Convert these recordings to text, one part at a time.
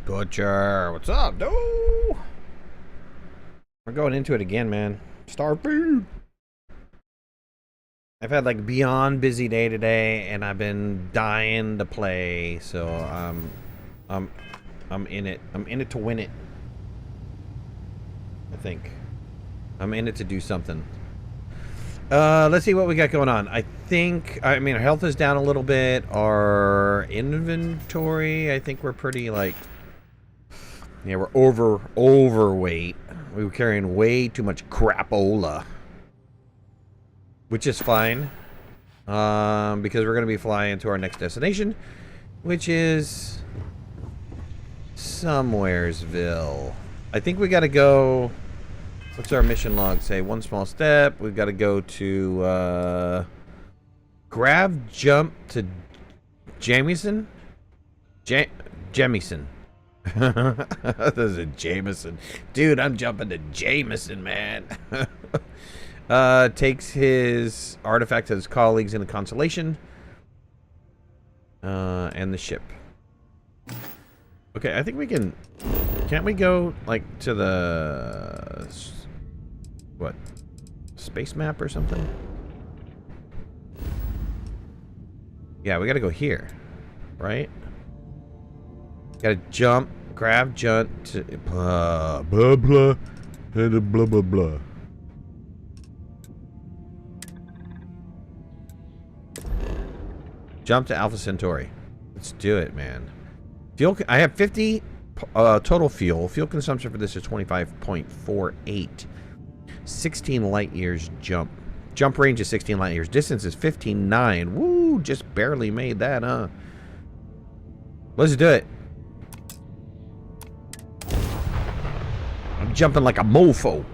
Butcher, what's up? No! We're going into it again, man. Starfield! I've had like beyond busy day today, and I've been dying to play, so I'm in it. I'm in it to win it. I think. I'm in it to do something. Let's see what we got going on. I mean, our health is down a little bit. Our inventory, I think we're pretty, like... Yeah, we're overweight. We were carrying way too much crapola. Which is fine. Because we're going to be flying to our next destination. Which is... Somewheresville. I think we got to go... What's our mission log say? One small step. We've got to go to, grab jump to Jamieson? Jamieson. This is a Jameson. Dude, I'm jumping to Jameson, man. Takes his artifact to his colleagues in the Constellation. And the ship. Okay, I think we can... Can't we go, like, to the... What? Space map or something? Yeah, we gotta go here. Right? Gotta jump, grab, jump to... Blah, blah, blah, blah, blah, blah. Jump to Alpha Centauri. Let's do it, man. Fuel... I have 50... total fuel. Fuel consumption for this is 25.48. 16 light years jump. Jump range is 16 light years. Distance is 15.9. Woo! Just barely made that, huh? Let's do it. I'm jumping like a mofo.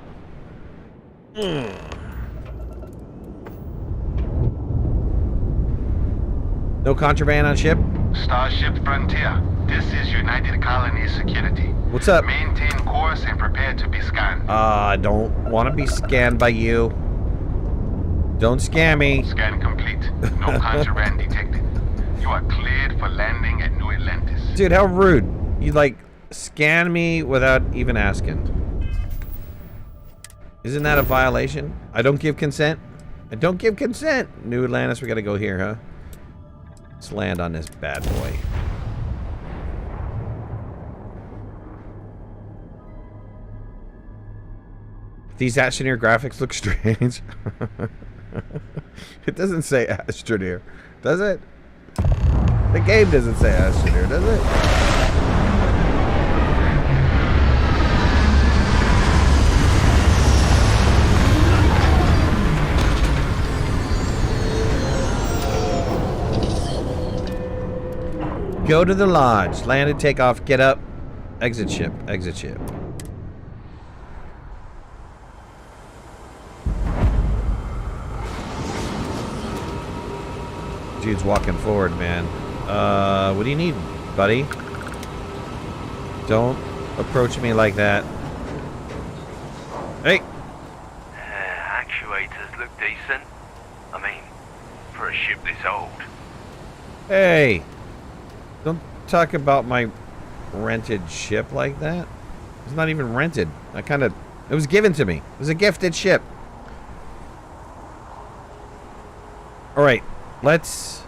No contraband on ship? Starship Frontier. This is United Colonies Security. What's up? Maintain course and prepare to be scanned. I don't want to be scanned by you. Don't scam me. Scan complete. No contraband detected. You are cleared for landing at New Atlantis. Dude, how rude. You, like, scan me without even asking. Isn't that a violation? I don't give consent. I don't give consent. New Atlantis, we gotta go here, huh? Let's land on this bad boy. These Astroneer graphics look strange. It doesn't say Astroneer, does it? The game doesn't say Astroneer, does it? Go to the lodge. Land and take off. Get up. Exit ship. Exit ship. Dude's walking forward, man. What do you need, buddy? Don't approach me like that. Hey! Actuators look decent. I mean, for a ship this old. Hey! Don't talk about my rented ship like that. It's not even rented. It was given to me. It was a gifted ship. Alright. Let's...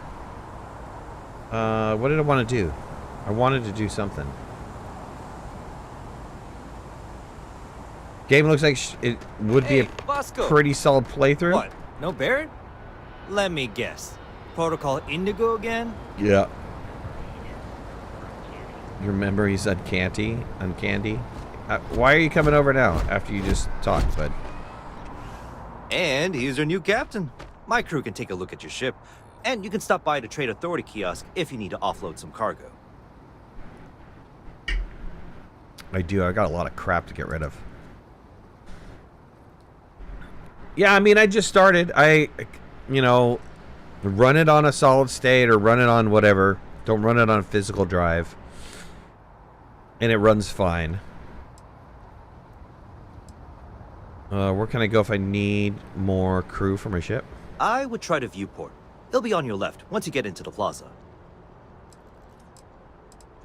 what did I want to do? I wanted to do something. Game looks like it would be a Bosco. pretty solid playthrough. What? No Barrett? Let me guess. Protocol Indigo again? Yeah. You remember he said candy? Uncandy? Why are you coming over now after you just talked, bud? And he's your new captain. My crew can take a look at your ship. And you can stop by the Trade Authority kiosk if you need to offload some cargo. I do. I got a lot of crap to get rid of. Yeah, I mean, I just started. You know, run it on a solid state or run it on whatever. Don't run it on physical drive. And it runs fine. Where can I go if I need more crew for my ship? I would try the viewport. They'll be on your left once you get into the plaza.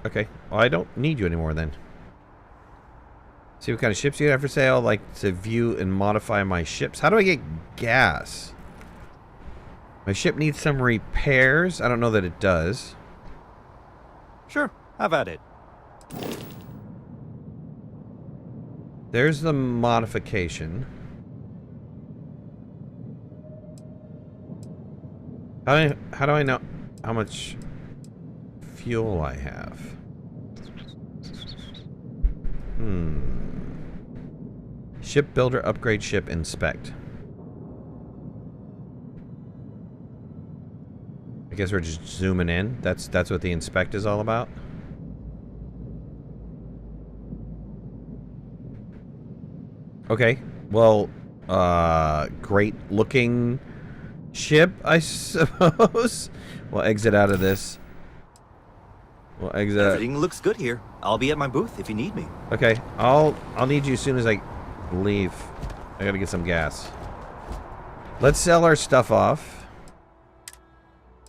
Okay. Well, I don't need you anymore then. See what kind of ships you have for sale. Like to view and modify my ships. How do I get gas? My ship needs some repairs. I don't know that it does. Sure, have at it. There's the modification. How do I know how much fuel I have? Ship builder, upgrade ship, inspect. I guess we're just zooming in. That's what the inspect is all about. Okay. Well, great looking ship, I suppose. We'll exit out of this. We'll exit. Everything looks good here. I'll be at my booth if you need me. Okay, I'll need you as soon as I leave. I gotta get some gas. Let's sell our stuff off.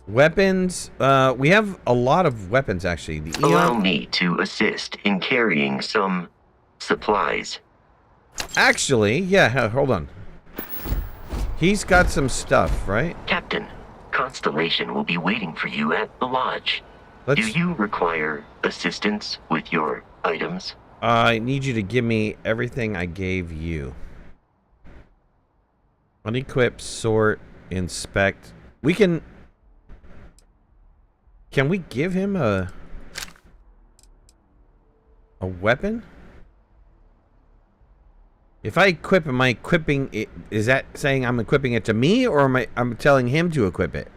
Weapons. We have a lot of weapons actually. The Allow me to assist in carrying some supplies. Actually, yeah. Hold on. He's got some stuff, right? Captain, Constellation will be waiting for you at the lodge. Do you require assistance with your items? I need you to give me everything I gave you. Unequip, sort, inspect. We can... Can we give him a weapon? If I equip, am I equipping it? Is that saying I'm equipping it to me, or am I'm telling him to equip it?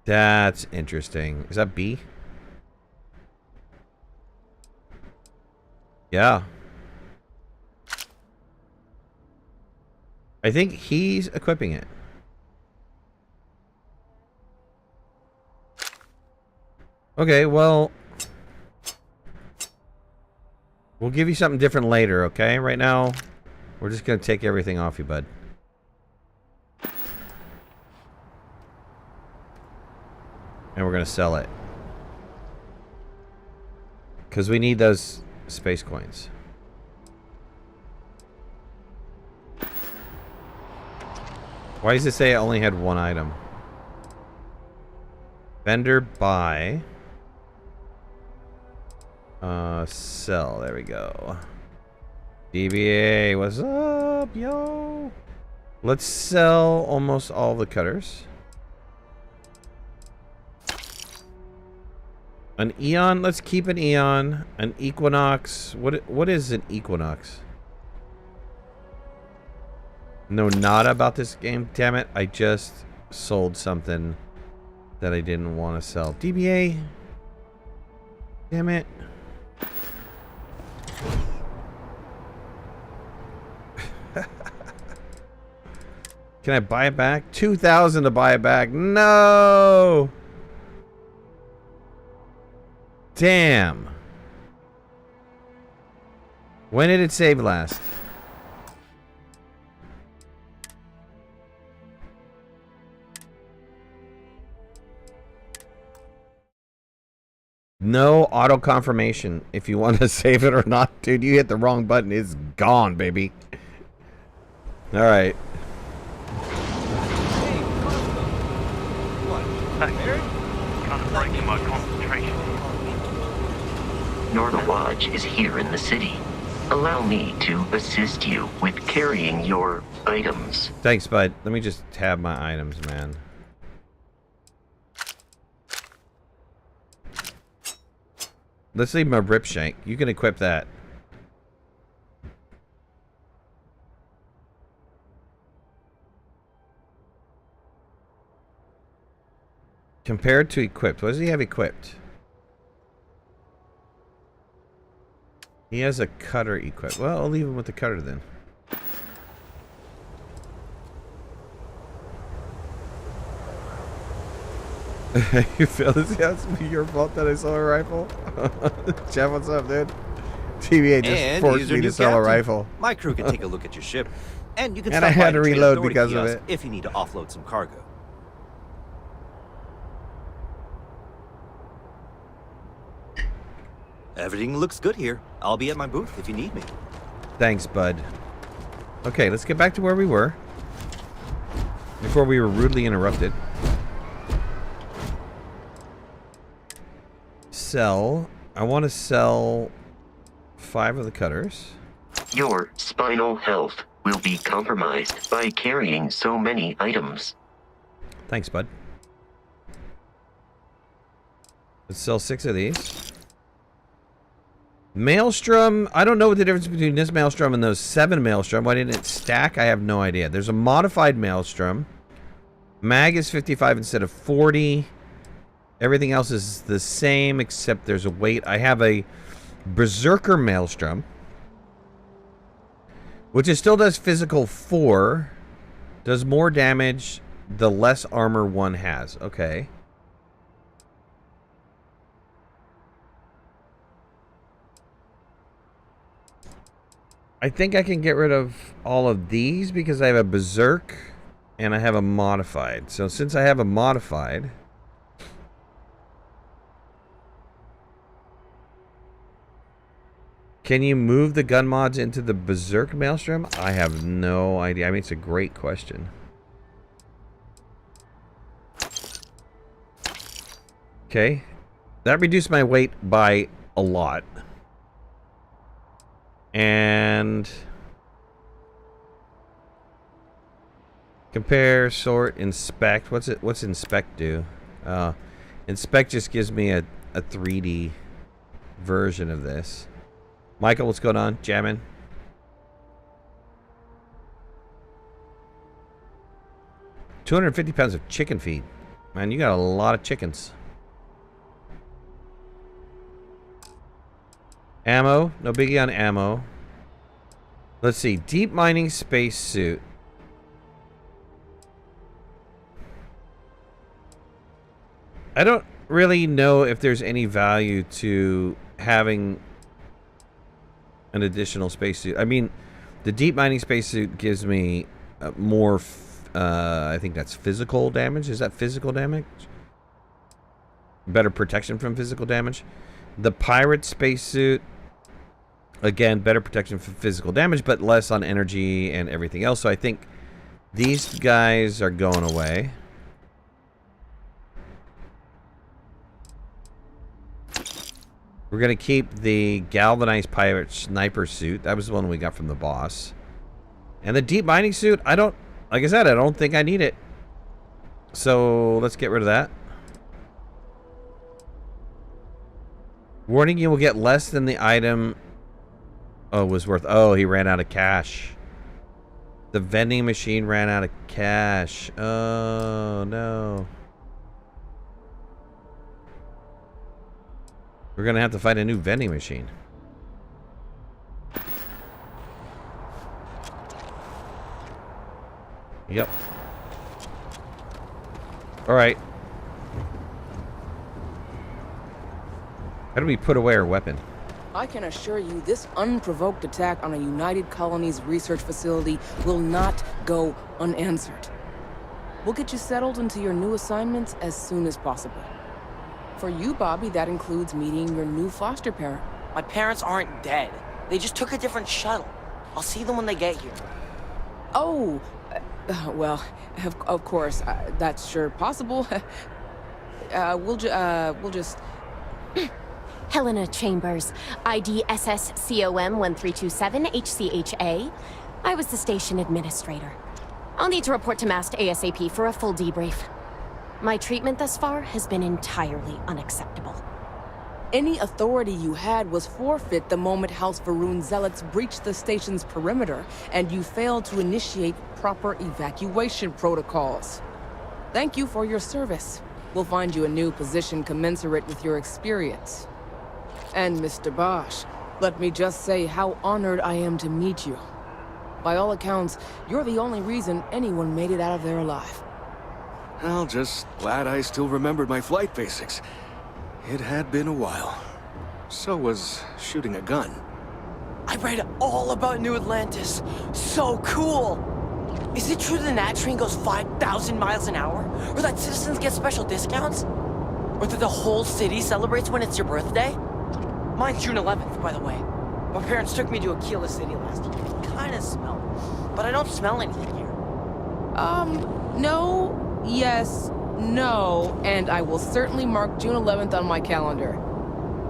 That's interesting. Is that B? Yeah. I think he's equipping it. Okay, well, we'll give you something different later, okay? Right now, we're just going to take everything off you, bud. And we're going to sell it. Because we need those space coins. Why does it say I only had one item? Vendor buy. Sell. There we go. DBA, what's up, yo? Let's sell almost all the cutters. An Eon, let's keep an Eon. An Equinox. What is an Equinox? No, nada about this game, damn it. I just sold something that I didn't want to sell. DBA. Damn it. Can I buy it back? 2,000 to buy it back. No. Damn. When did it save last? No auto confirmation if you want to save it or not. Dude, you hit the wrong button. It's gone, baby. All right. Kind of breaking my concentration. Your lodge is here in the city. Allow me to assist you with carrying your items. Thanks, bud. Let me just tab my items, man. Let's leave my rip shank. You can equip that. Compared to equipped. What does he have equipped? He has a cutter equipped. Well, I'll leave him with the cutter then. You feel this? Yeah, it's your fault that I saw a rifle. Jeff, what's up, dude? TVA just And forced he's your me to new sell a captain. rifle. My crew can take a look at your ship. And you can And stop I had by to the Trade reload Authority because of kiosk it. if you need to offload some cargo. Everything looks good here. I'll be at my booth if you need me. Thanks, bud. Okay, let's get back to where we were. Before we were rudely interrupted. Sell. I want to sell 5 of the cutters. Your spinal health will be compromised by carrying so many items. Thanks, bud. Let's sell 6 of these. Maelstrom. I don't know what the difference between this Maelstrom and those 7 Maelstrom. Why didn't it stack? I have no idea. There's a modified Maelstrom. Mag is 55 instead of 40. Everything else is the same except there's a weight. I have a Berserker Maelstrom, which it still does physical 4. Does more damage the less armor one has. Okay. I think I can get rid of all of these because I have a Berserk and I have a modified. So since I have a modified, can you move the gun mods into the Berserk Maelstrom? I have no idea. I mean, it's a great question. Okay. That reduced my weight by a lot. And compare, sort, inspect. What's inspect do? Inspect just gives me a 3D version of this. Michael, what's going on? Jamming? £250 of chicken feed. Man, you got a lot of chickens. Ammo. No biggie on ammo. Let's see. Deep mining space suit. I don't really know if there's any value to having an additional spacesuit. I mean, the deep mining spacesuit gives me more. I think that's physical damage. Is that physical damage? Better protection from physical damage. The pirate spacesuit, again, better protection from physical damage, but less on energy and everything else. So I think these guys are going away. We're going to keep the galvanized pirate sniper suit. That was the one we got from the boss. And the deep mining suit, I don't, like I said, I don't think I need it. So let's get rid of that. Warning, you will get less than the item was worth. Oh, he ran out of cash. The vending machine ran out of cash. Oh, no. We're going to have to find a new vending machine. Yep. All right. How do we put away our weapon? I can assure you this unprovoked attack on a United Colonies research facility will not go unanswered. We'll get you settled into your new assignments as soon as possible. For you, Bobby, that includes meeting your new foster parent. My parents aren't dead. They just took a different shuttle. I'll see them when they get here. Oh, well, of course, that's sure possible. We'll just... Helena Chambers, ID SSCOM 1327 HCHA. I was the station administrator. I'll need to report to Mast ASAP for a full debrief. My treatment thus far has been entirely unacceptable. Any authority you had was forfeit the moment House Varun zealots breached the station's perimeter, and you failed to initiate proper evacuation protocols. Thank you for your service. We'll find you a new position commensurate with your experience. And Mr. Bosch, let me just say how honored I am to meet you. By all accounts, you're the only reason anyone made it out of there alive. Well, just glad I still remembered my flight basics. It had been a while. So was shooting a gun. I read all about New Atlantis. So cool. Is it true the Nat train goes 5,000 miles an hour? Or that citizens get special discounts? Or that the whole city celebrates when it's your birthday? Mine's June 11th, by the way. My parents took me to Aquila City last year. It kinda smelled, but I don't smell anything here. No, yes, no, and I will certainly mark June 11th on my calendar.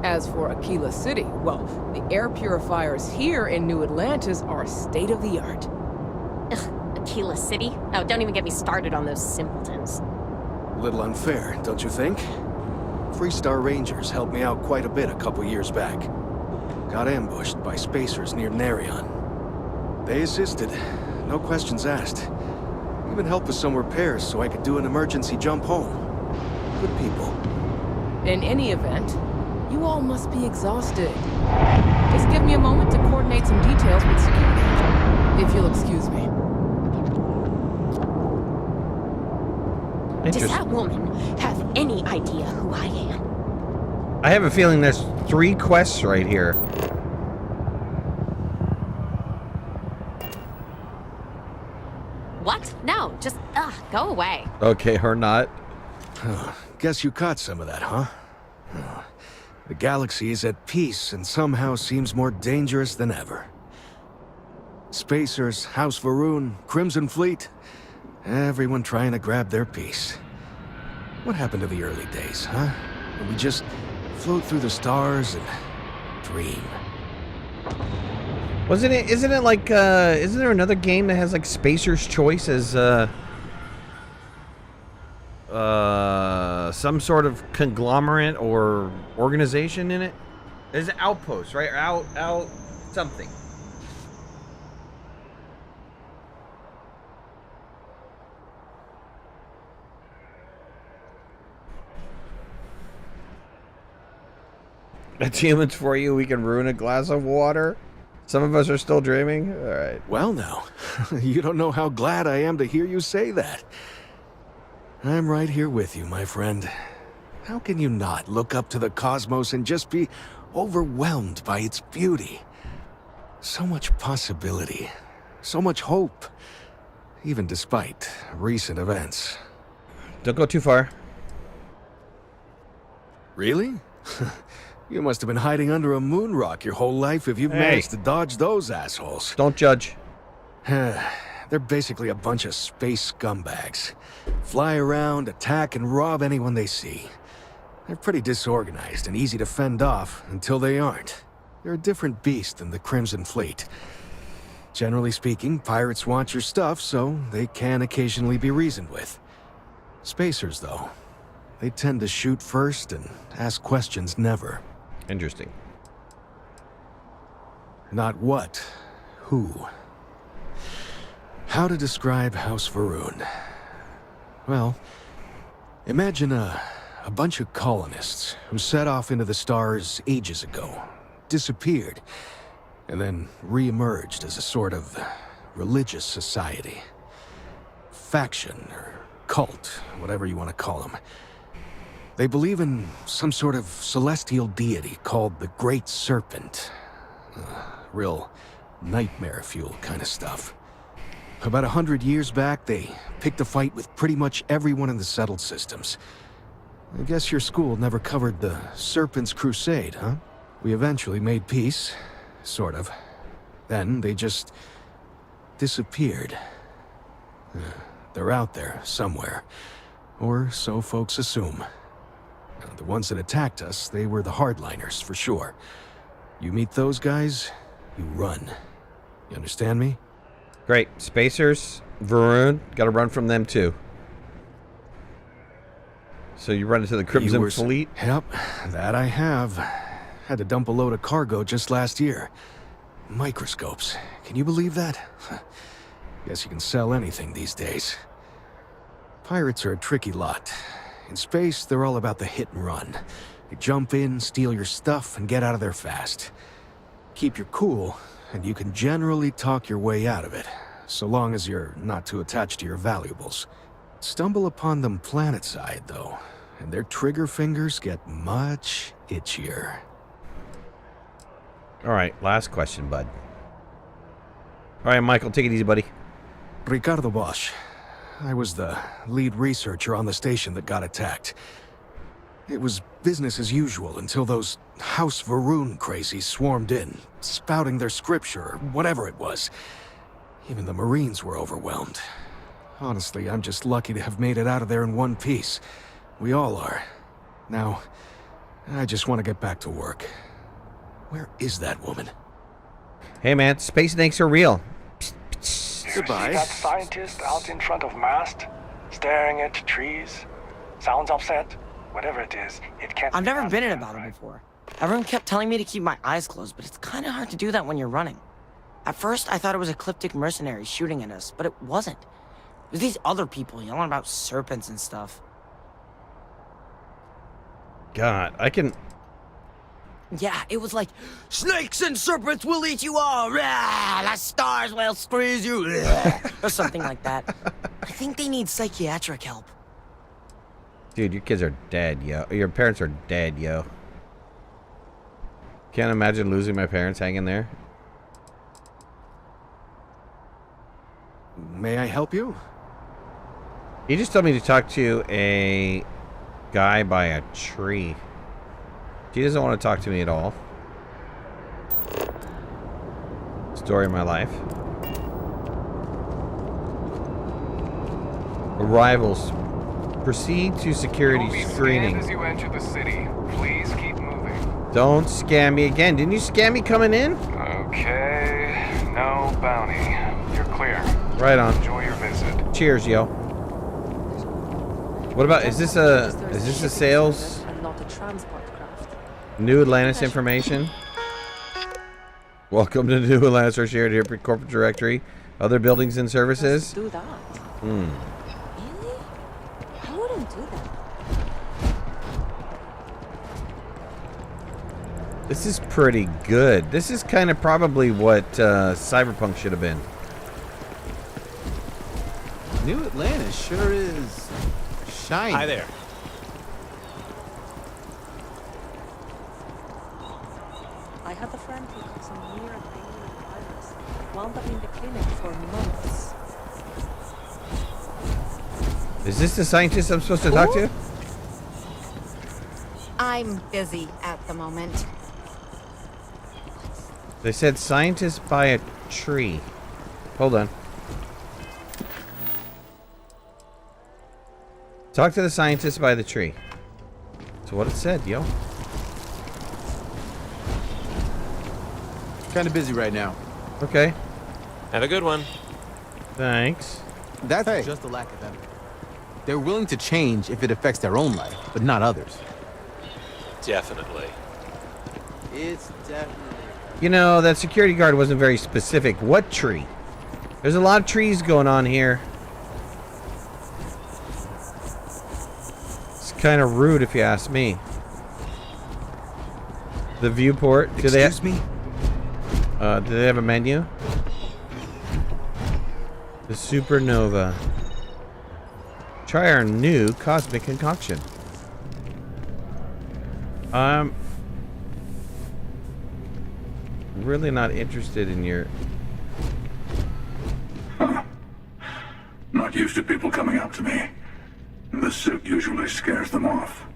As for Aquila City, well, the air purifiers here in New Atlantis are state-of-the-art. Ugh, Aquila City? Oh, don't even get me started on those simpletons. A little unfair, don't you think? Freestar Rangers helped me out quite a bit a couple years back. Got ambushed by spacers near Narion. They assisted, no questions asked. Even helped with some repairs so I could do an emergency jump home. Good people. In any event, you all must be exhausted. Just give me a moment to coordinate some details with security, if you'll excuse me. Does that woman have any idea who I am? I have a feeling there's 3 quests right here. What? No, just, go away. Okay, or not. Guess you caught some of that, huh? The galaxy is at peace and somehow seems more dangerous than ever. Spacers, House Varun, Crimson Fleet, everyone trying to grab their piece. What happened to the early days, huh? When we just float through the stars and dream. Isn't it like, isn't there another game that has like Spacer's Choice as, some sort of conglomerate or organization in it? There's an outpost, right? Or out something. Achievements for you. We can ruin a glass of water. Some of us are still dreaming. All right. Well, now, you don't know how glad I am to hear you say that. I'm right here with you, my friend. How can you not look up to the cosmos and just be overwhelmed by its beauty? So much possibility, so much hope, even despite recent events. Don't go too far. Really? You must have been hiding under a moon rock your whole life if you've managed to dodge those assholes. Don't judge. They're basically a bunch of space scumbags. Fly around, attack, and rob anyone they see. They're pretty disorganized and easy to fend off until they aren't. They're a different beast than the Crimson Fleet. Generally speaking, pirates want your stuff, so they can occasionally be reasoned with. Spacers, though, they tend to shoot first and ask questions never. Interesting. Not what, who. How to describe House Varun? Well, imagine a bunch of colonists who set off into the stars ages ago, disappeared, and then re-emerged as a sort of religious society. Faction, or cult, whatever you want to call them. They believe in some sort of celestial deity called the Great Serpent. Real nightmare fuel kind of stuff. About 100 years back, they picked a fight with pretty much everyone in the settled systems. I guess your school never covered the Serpent's Crusade, huh? We eventually made peace, sort of. Then they just disappeared. They're out there somewhere, or so folks assume. The ones that attacked us, they were the hardliners, for sure. You meet those guys, you run. You understand me? Great. Spacers, Varun, gotta run from them too. So you run into the Crimson Fleet? Yep, that I have. Had to dump a load of cargo just last year. Microscopes. Can you believe that? Guess you can sell anything these days. Pirates are a tricky lot. In space, they're all about the hit and run. You jump in, steal your stuff, and get out of there fast. Keep your cool, and you can generally talk your way out of it, so long as you're not too attached to your valuables. Stumble upon them planetside, though, and their trigger fingers get much itchier. All right, last question, bud. All right, Michael, take it easy, buddy. Ricardo Bosch. I was the lead researcher on the station that got attacked. It was business as usual until those House Varun crazies swarmed in, spouting their scripture or whatever it was. Even the Marines were overwhelmed. Honestly, I'm just lucky to have made it out of there in one piece. We all are. Now, I just want to get back to work. Where is that woman? Hey, man, space snakes are real. Goodbye. See that scientist out in front of mast, staring at trees? Sounds upset? Whatever it is, it can't. I've never been in a battle battle before. Everyone kept telling me to keep my eyes closed, but it's kind of hard to do that when you're running. At first, I thought it was ecliptic mercenaries shooting at us, but it wasn't. It was these other people yelling about serpents and stuff. God, I can... Yeah, it was like, snakes and serpents will eat you all, rah, the stars will squeeze you, rah, or something like that. I think they need psychiatric help. Dude, your kids are dead, yo. Your parents are dead, yo. Can't imagine losing my parents hanging there. May I help you? He just told me to talk to a guy by a tree. He doesn't want to talk to me at all. Story of my life. Arrivals. Proceed to security screening. As you enter the city, please keep moving. Don't scam me again. Didn't you scam me coming in? Okay, no bounty. You're clear. Right on. Enjoy your visit. Cheers, yo. What about, is this a sales? And not a transport craft. New Atlantis information. Welcome to New Atlantis, our shared corporate directory. Other buildings and services. Do that. Hmm. Really? I wouldn't do that. This is pretty good. This is kind of probably what Cyberpunk should have been. New Atlantis sure is shiny. Hi there. I had a friend who got some near daily virus. Wound up in the clinic for months. Is this the scientist I'm supposed to talk to? I'm busy at the moment. They said scientist by a tree. Hold on. Talk to the scientist by the tree. That's what it said, yo. Kind of busy right now. Okay. Have a good one. Thanks. That's just a lack of empathy. They're willing to change if it affects their own life, but not others. Definitely. It's definitely... You know, that security guard wasn't very specific. What tree? There's a lot of trees going on here. It's kind of rude if you ask me. The viewport. Excuse me? Do they have a menu? The supernova. Try our new cosmic concoction. I'm really not interested in your... Not used to people coming up to me. The suit usually scares them off.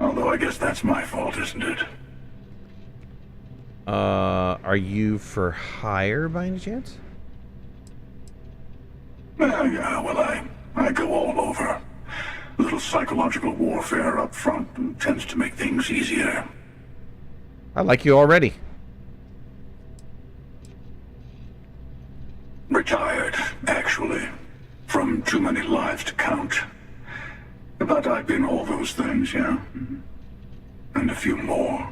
Although I guess that's my fault, isn't it? Are you for hire by any chance? Yeah, well, I go all over. A little psychological warfare up front tends to make things easier. I like you already. Retired, actually. From too many lives to count. But I've been all those things, yeah. And a few more.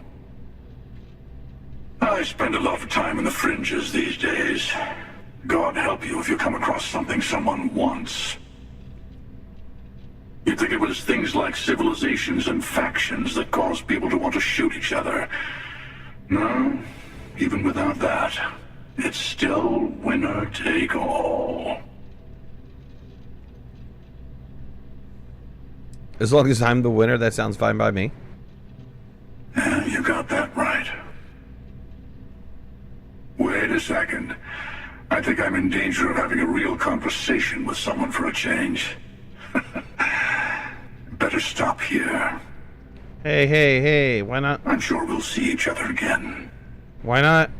I spend a lot of time in the fringes these days. God help you if you come across something someone wants. You'd think it was things like civilizations and factions that cause people to want to shoot each other. No, even without that, it's still winner take all. As long as I'm the winner, that sounds fine by me. Yeah, you got I think I'm in danger of having a real conversation with someone for a change. Better stop here. Hey, why not? I'm sure we'll see each other again. Why not?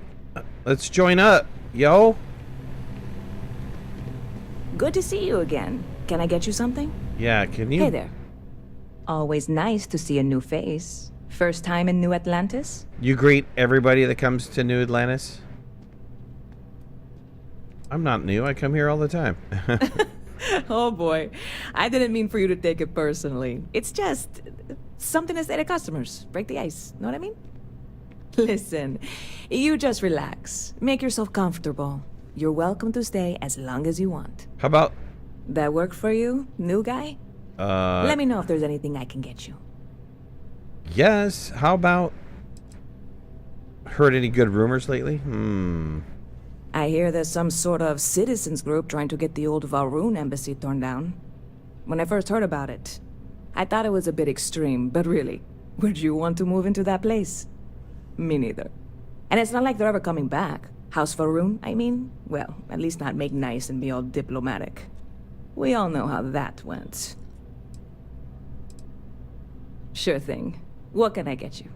Let's join up, yo. Good to see you again. Can I get you something? Yeah, can you? Hey there. Always nice to see a new face. First time in New Atlantis? You greet everybody that comes to New Atlantis? I'm not new. I come here all the time. Oh boy. I didn't mean for you to take it personally. It's just something to say to customers. Break the ice. Know what I mean? Listen, you just relax. Make yourself comfortable. You're welcome to stay as long as you want. How about... That work for you, new guy? Let me know if there's anything I can get you. Yes. How about... Heard any good rumors lately? I hear there's some sort of citizens group trying to get the old Valroon embassy torn down. When I first heard about it, I thought it was a bit extreme, but really, would you want to move into that place? Me neither. And it's not like they're ever coming back. House Valroon, I mean? Well, at least not make nice and be all diplomatic. We all know how that went. Sure thing. What can I get you?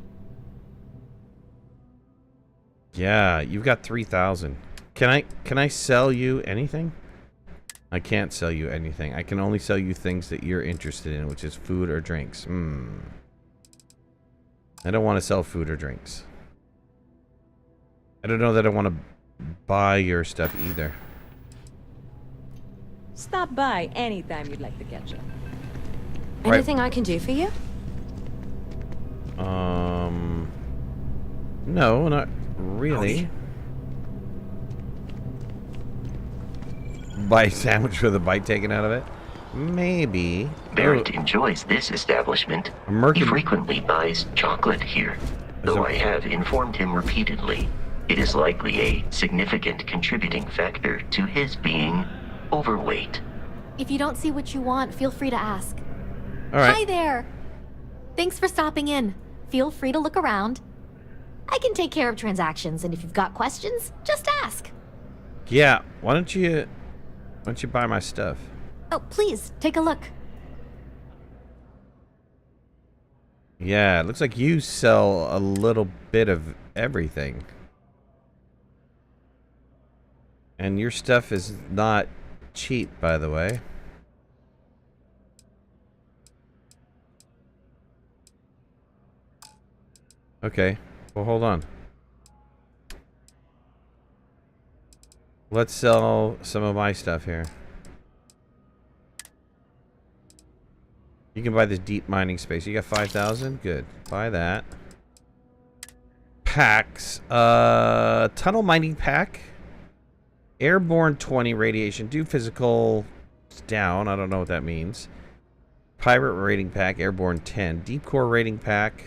Yeah, you've got 3,000. Can I sell you anything? I can't sell you anything. I can only sell you things that you're interested in, which is food or drinks. I don't want to sell food or drinks. I don't know that I want to buy your stuff either. Stop by anytime you'd like to catch up. Anything I can do for you? No, not really. Howdy. Buy a sandwich with a bite taken out of it? Maybe. Barrett enjoys this establishment. He frequently buys chocolate here, though I have informed him repeatedly it is likely a significant contributing factor to his being overweight. If you don't see what you want, feel free to ask. All right. Hi there. Thanks for stopping in. Feel free to look around. I can take care of transactions, and if you've got questions, just ask. Yeah, why don't you buy my stuff? Oh, please, take a look. Yeah, it looks like you sell a little bit of everything. And your stuff is not cheap, by the way. Okay, well, hold on. Let's sell some of my stuff here. You can buy this deep mining space. You got 5,000? Good. Buy that. Packs. Tunnel mining pack. Airborne 20 radiation. Do physical. It's down. I don't know what that means. Pirate rating pack. Airborne 10. Deep core rating pack.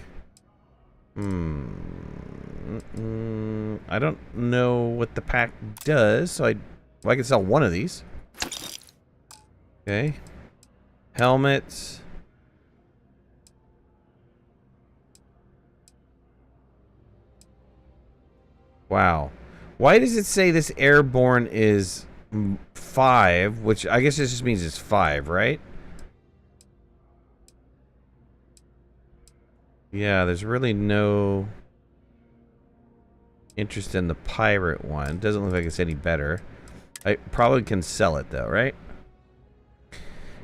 I don't know what the pack does, so I can sell one of these. Okay. Helmets. Wow. Why does it say this airborne is 5, which I guess this just means it's 5, right? Yeah, there's really no interest in the pirate one. Doesn't look like it's any better. I probably can sell it though, right?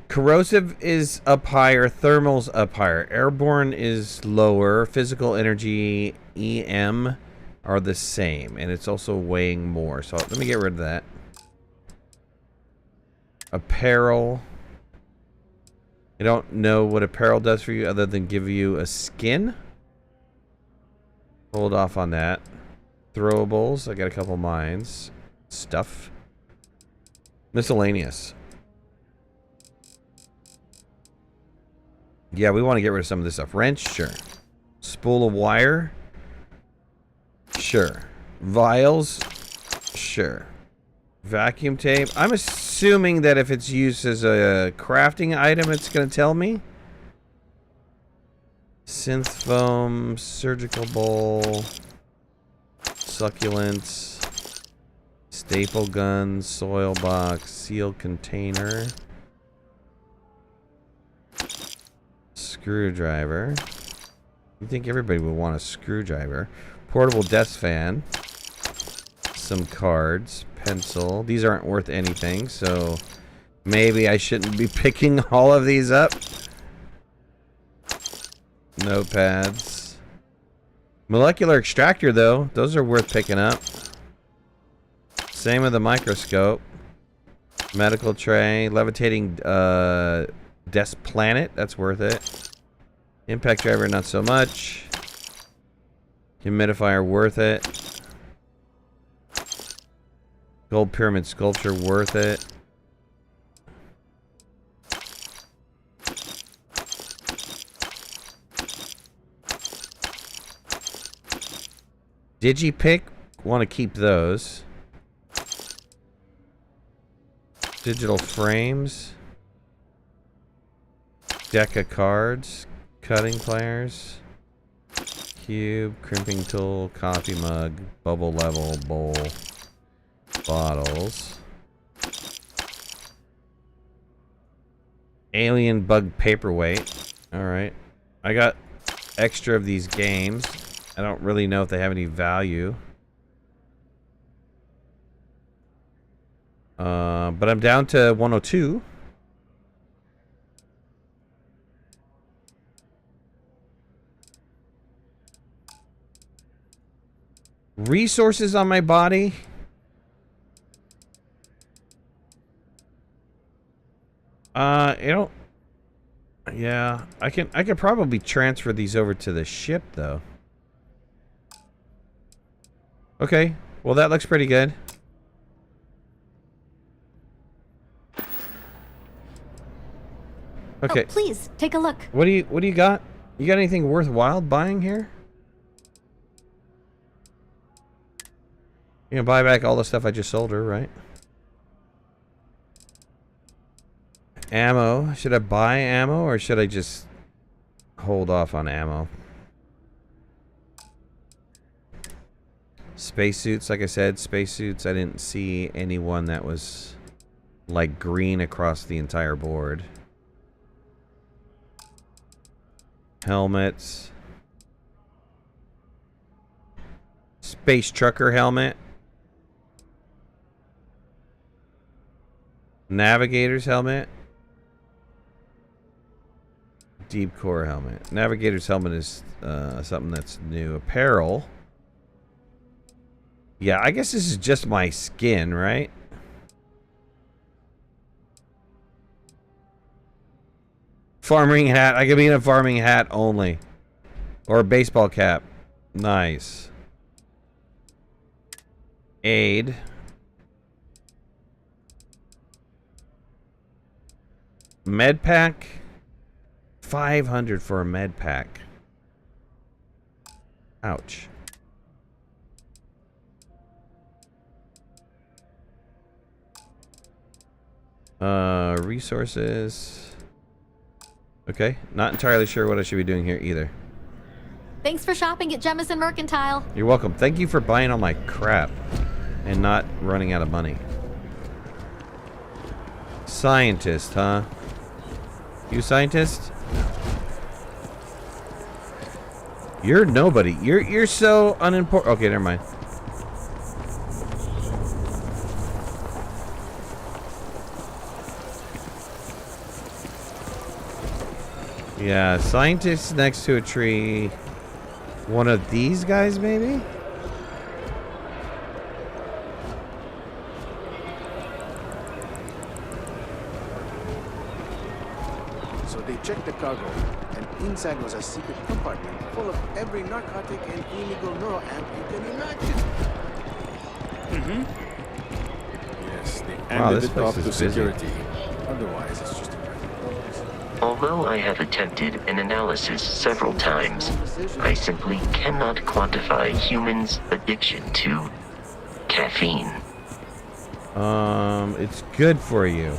Corrosive is up higher, thermal's up higher. Airborne is lower. Physical energy, EM are the same, and it's also weighing more. So let me get rid of that. Apparel. I don't know what apparel does for you other than give you a skin. Hold off on that. Throwables. I got a couple mines. Stuff. Miscellaneous. Yeah, we want to get rid of some of this stuff. Wrench, sure. Spool of wire, sure. Vials, sure. Vacuum tape. I'm assuming that if it's used as a crafting item, it's going to tell me. Synth foam, surgical bowl, succulents, Staple gun, soil box, sealed container. Screwdriver. You think everybody would want a screwdriver. Portable desk fan. Some cards. Pencil. These aren't worth anything, so maybe I shouldn't be picking all of these up. Notepads. Molecular extractor, though. Those are worth picking up. Same with the microscope. Medical tray. Levitating desk planet. That's worth it. Impact driver, not so much. Humidifier, worth it. Gold pyramid sculpture, worth it. Digipick, want to keep those. Digital frames. Deck of cards. Cutting pliers. Cube, crimping tool, coffee mug, bubble level, bowl, bottles. Alien bug paperweight. Alright. I got extra of these games. I don't really know if they have any value. But I'm down to 102. Resources on my body. You know, yeah, I could probably transfer these over to the ship though. Okay, well that looks pretty good. Okay. Oh, please take a look. What do you got? You got anything worthwhile buying here? You're gonna buy back all the stuff I just sold her, right? Ammo. Should I buy ammo or should I just hold off on ammo? Spacesuits, like I said, spacesuits. I didn't see anyone that was like green across the entire board. Helmets. Space trucker helmet. Navigator's helmet. Deep core helmet. Navigator's helmet is something that's new. Apparel. Yeah, I guess this is just my skin, right? Farming hat. I could be in a farming hat only. Or a baseball cap. Nice. Aid. Med pack. 500 for a med pack. Ouch. Resources. Okay, not entirely sure what I should be doing here either. Thanks for shopping at Jemison Mercantile. You're welcome. Thank you for buying all my crap and not running out of money. Scientist, huh? You scientist? You're nobody. You're so unimportant. Okay, never mind. Yeah, scientist next to a tree. One of these guys, maybe? So they checked the cargo, and inside was a secret compartment full of every narcotic and illegal neuroamp you can imagine. Yes, they Wow, ended this it place off is to busy. security. Otherwise, it's just a Although I have attempted an analysis several times, I simply cannot quantify humans' addiction to caffeine. It's good for you.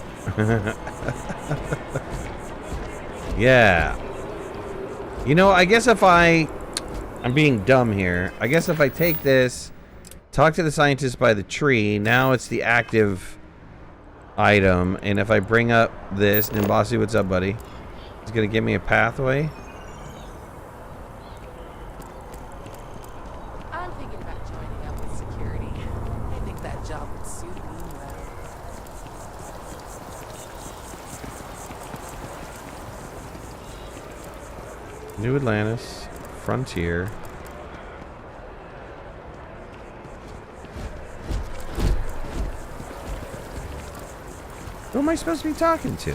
Yeah. You know, I guess if I'm being dumb here. I guess if I take this Talk to the scientist by the tree. Now it's the active item. And if I bring up this, Nimbasi, what's up, buddy? It's going to give me a pathway. I'm thinking about joining up with security. I think that job would suit me well. New Atlantis. Frontier. Who am I supposed to be talking to?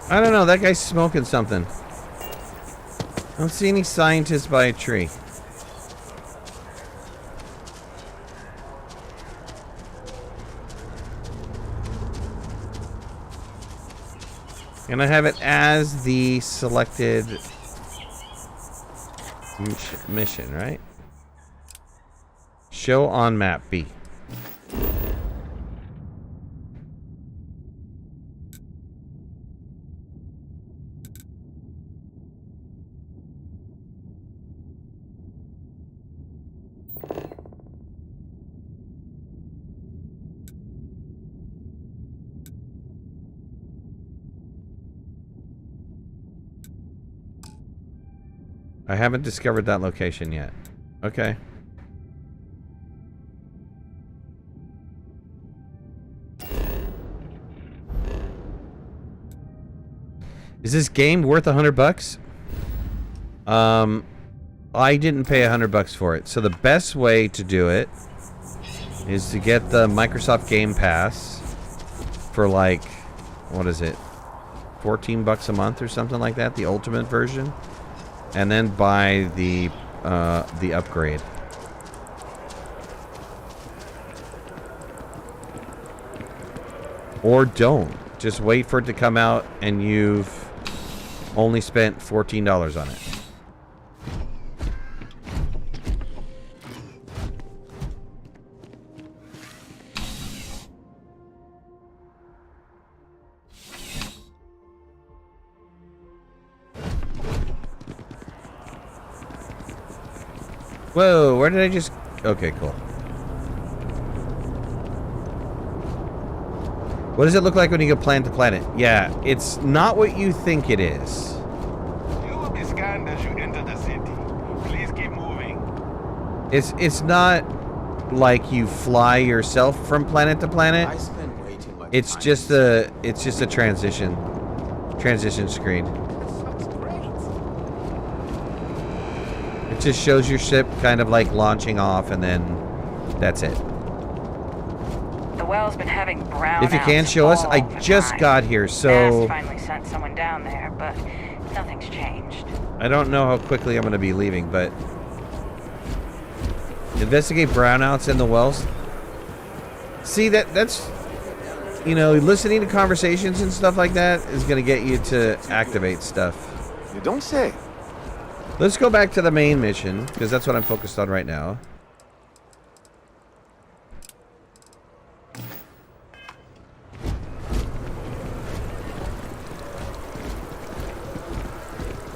I don't know. That guy's smoking something. I don't see any scientists by a tree. And I have it as the selected mission, right? Show on map B. I haven't discovered that location yet. Okay. Is this game worth $100? I didn't pay $100 for it. So the best way to do it is to get the Microsoft Game Pass for like, what is it? $14 a month or something like that, the ultimate version. And then buy the upgrade. Or don't. Just wait for it to come out and you've only spent $14 on it. Whoa, where did I just... Okay, cool. What does it look like when you go planet to planet? Yeah, it's not what you think it is. You will be scanned as you enter the city. Please keep moving. It's not like you fly yourself from planet to planet. I spend way too much It's time just a transition screen. It just shows your ship kind of like launching off, and then that's it. The well's been having brownouts. If you can show us, I just got here, so NAS finally sent someone down there, but nothing's changed. I don't know how quickly I'm going to be leaving, but investigate brownouts in the wells. See, that's, you know, listening to conversations and stuff like that is going to get you to activate stuff. You don't say. Let's go back to the main mission, because that's what I'm focused on right now.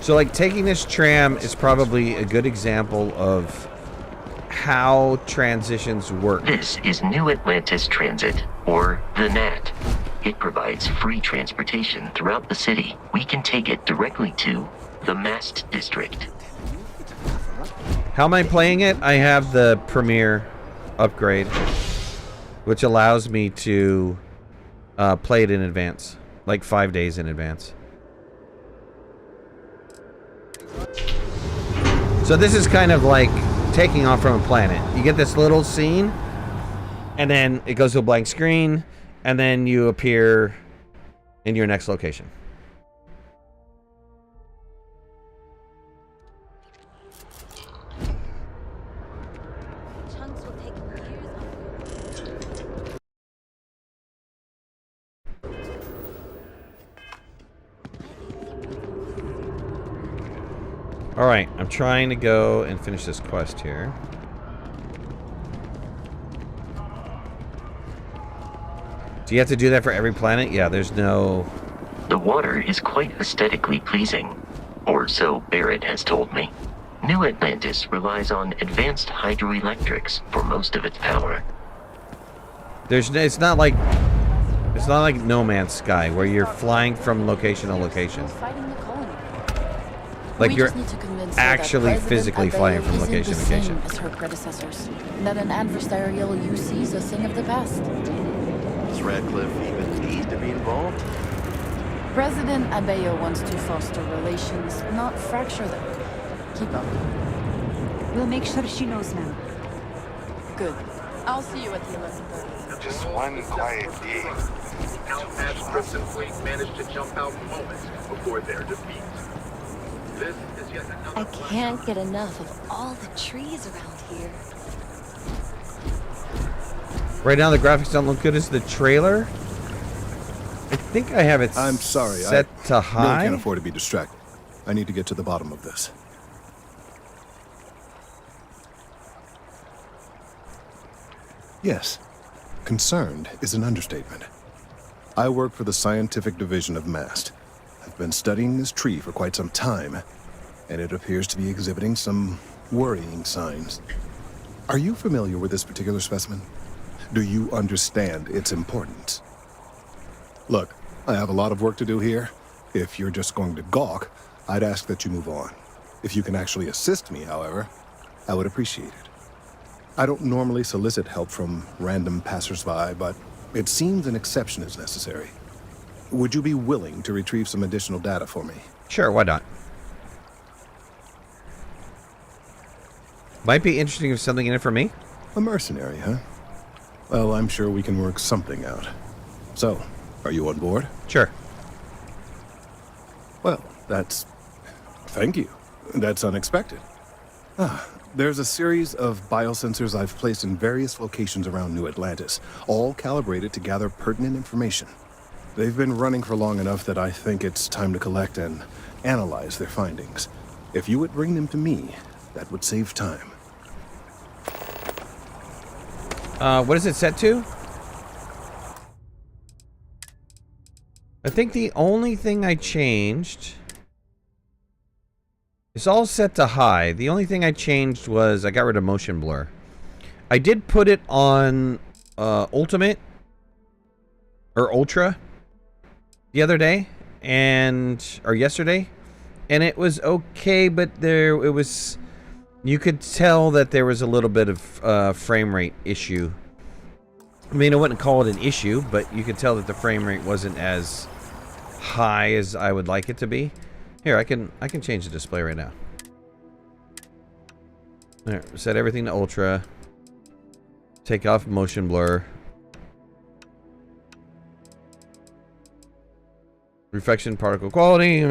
So, like, taking this tram is probably a good example of how transitions work. This is New Atlantis Transit, or the NAT. It provides free transportation throughout the city. We can take it directly to the Mast District. How am I playing it? I have the Premier upgrade, which allows me to play it in advance, like 5 days in advance. So this is kind of like taking off from a planet. You get this little scene, and then it goes to a blank screen, and then you appear in your next location. Alright, I'm trying to go and finish this quest here. Do you have to do that for every planet? Yeah, there's no The water is quite aesthetically pleasing, or so Barrett has told me. New Atlantis relies on advanced hydroelectrics for most of its power. It's not like No Man's Sky where you're flying from location to location. Like you're actually physically flying from location to location. As her predecessors, that an adversarial UC is a thing of the past. Does Radcliffe even need to be involved? President Abeyo wants to foster relations, not fracture them. Keep up. We'll make sure she knows now. Good. I'll see you at the 11:30. Just one quiet day. Outmatched Crimson Fleet managed to jump out moments before their defeat. This is yet another. I can't get enough of all the trees around here. Right now the graphics don't look good as the trailer. I think I have it I'm sorry, set to high. I really can't afford to be distracted. I need to get to the bottom of this. Yes, concerned is an understatement. I work for the scientific division of MAST. I've been studying this tree for quite some time, and it appears to be exhibiting some worrying signs. Are you familiar with this particular specimen? Do you understand its importance? Look, I have a lot of work to do here. If you're just going to gawk, I'd ask that you move on. If you can actually assist me, however, I would appreciate it. I don't normally solicit help from random passersby, but it seems an exception is necessary. Would you be willing to retrieve some additional data for me? Sure, why not? Might be interesting if something in it for me. A mercenary, huh? Well, I'm sure we can work something out. So, are you on board? Sure. Well, thank you. That's unexpected. There's a series of biosensors I've placed in various locations around New Atlantis, all calibrated to gather pertinent information. They've been running for long enough that I think it's time to collect and analyze their findings. If you would bring them to me, that would save time. What is it set to? I think the only thing I changed... It's all set to high. The only thing I changed was I got rid of motion blur. I did put it on ultimate or ultra the other day or yesterday, and it was okay, but you could tell that there was a little bit of frame rate issue. I mean, I wouldn't call it an issue, but you could tell that the frame rate wasn't as high as I would like it to be. Here, I can change the display right now. There, set everything to ultra. Take off motion blur. Reflection particle quality.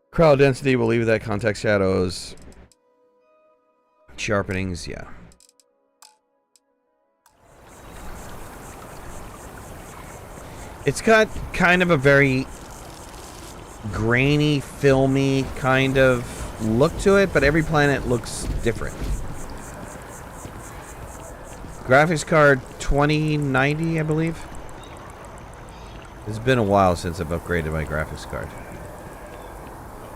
Crowd density, we'll leave that. Context shadows. Sharpenings, yeah. It's got kind of a very grainy, filmy kind of look to it, but every planet looks different. Graphics card 2090, I believe. It's been a while since I've upgraded my graphics card.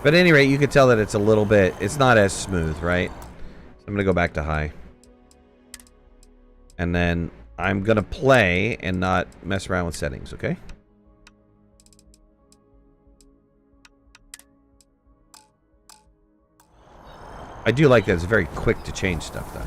But at any rate, you could tell that it's a little bit, it's not as smooth, right? So I'm going to go back to high. And then I'm going to play and not mess around with settings, okay? I do like that it's very quick to change stuff, though.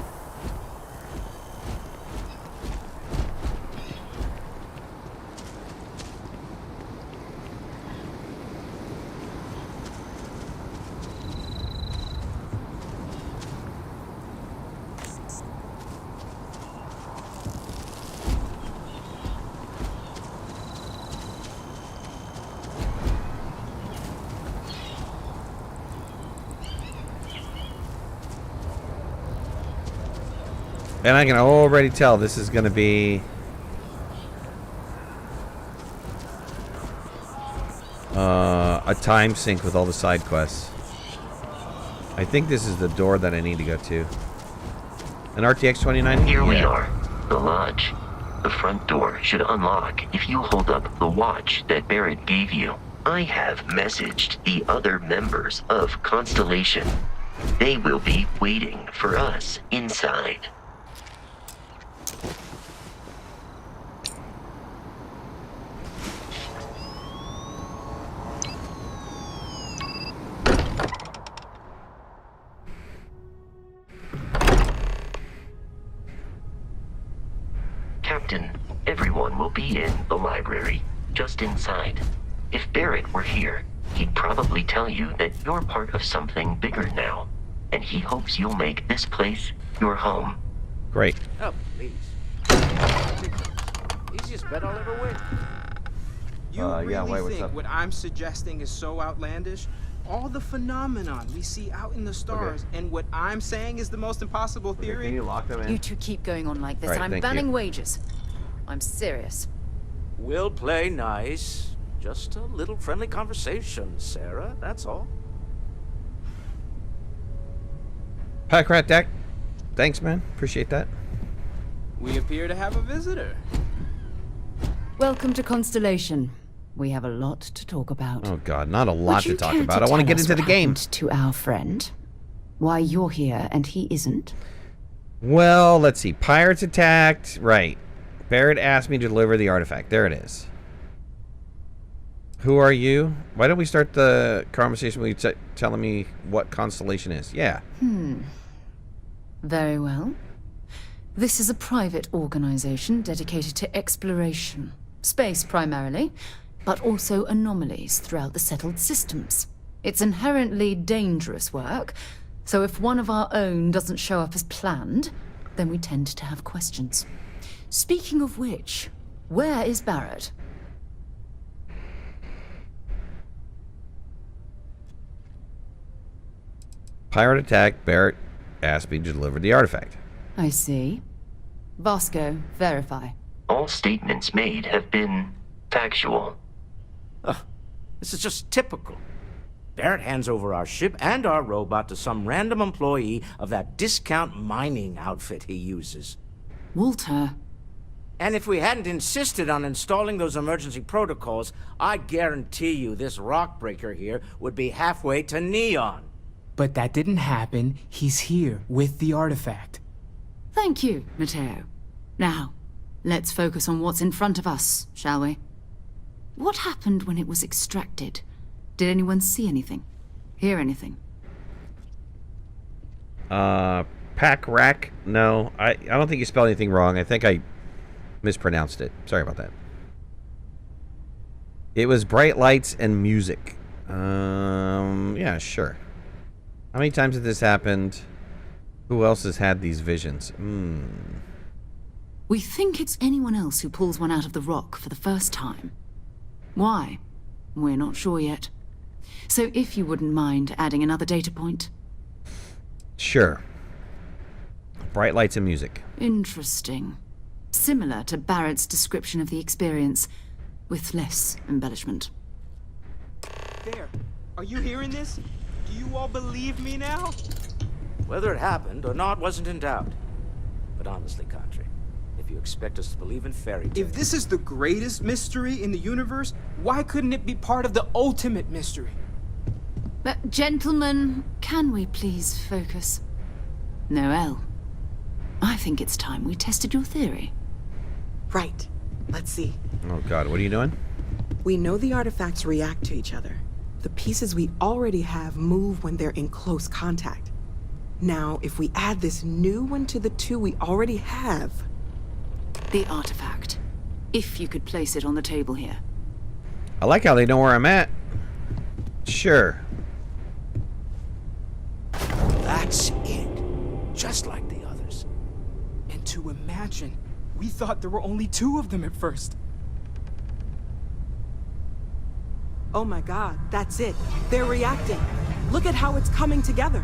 And I can already tell this is going to be a time sink with all the side quests. I think this is the door that I need to go to. An RTX 2090? Here we are, the lodge. the front door should unlock if you hold up the watch that Barrett gave you. I have messaged the other members of Constellation. They will be waiting for us inside. Captain, everyone will be in the library, just inside. If Barrett were here, he'd probably tell you that you're part of something bigger now, and he hopes you'll make this place your home. Great. Oh, please. Easiest bet I'll ever win. You really wait, what's think up? what I'm suggesting is so outlandish? All the phenomenon we see out in the stars, and what I'm saying is the most impossible theory? Can you lock them in? You two keep going on like this, Right, and I'm thank banning you. wages. I'm serious. We'll play nice. Just a little friendly conversation, Sarah, that's all. Pack Rat Deck. Thanks, man. Appreciate that. We appear to have a visitor. Welcome to Constellation. We have a lot to talk about. Oh god, not a lot to talk about. I want want to get into the game. To our friend, why you're here and he isn't. Well, let's see. Pirates attacked. Right. Barrett asked me to deliver the artifact. There it is. Who are you? Why don't we start the conversation with you telling me what Constellation is? Yeah. Very well. This is a private organization dedicated to exploration. Space primarily, but also anomalies throughout the settled systems. It's inherently dangerous work, so if one of our own doesn't show up as planned, then we tend to have questions. Speaking of which, where is Barrett? Pirate attack. Barrett asked me to deliver the artifact. I see. Vasco, verify. All statements made have been factual. This is just typical. Barrett hands over our ship and our robot to some random employee of that discount mining outfit he uses. Walter. And if we hadn't insisted on installing those emergency protocols, I guarantee you this rock breaker here would be halfway to Neon. But that didn't happen. He's here with the artifact. Thank you, Matteo. Now, let's focus on what's in front of us, shall we? What happened when it was extracted? Did anyone see anything? Hear anything? Pack Rack? No, I don't think you spelled anything wrong. I think I mispronounced it. Sorry about that. It was bright lights and music. Yeah, sure. How many times has this happened? Who else has had these visions? We think it's anyone else who pulls one out of the rock for the first time. Why? We're not sure yet. So if you wouldn't mind adding another data point. Sure. Bright lights and music. Interesting. Similar to Barrett's description of the experience, with less embellishment. There. Are you hearing this? Do you all believe me now? Whether it happened or not wasn't in doubt. But honestly, Country, if you expect us to believe in fairy tales... If this is the greatest mystery in the universe, why couldn't it be part of the ultimate mystery? But, gentlemen, can we please focus? Noelle, I think it's time we tested your theory. Right. Let's see. Oh god, what are you doing? We know the artifacts react to each other. The pieces we already have move when they're in close contact. Now, if we add this new one to the two we already have... The artifact. If you could place it on the table here. I like how they know where I'm at. Sure. That's it. Just like the others. And to imagine, we thought there were only two of them at first. Oh my god, that's it. They're reacting. Look at how it's coming together.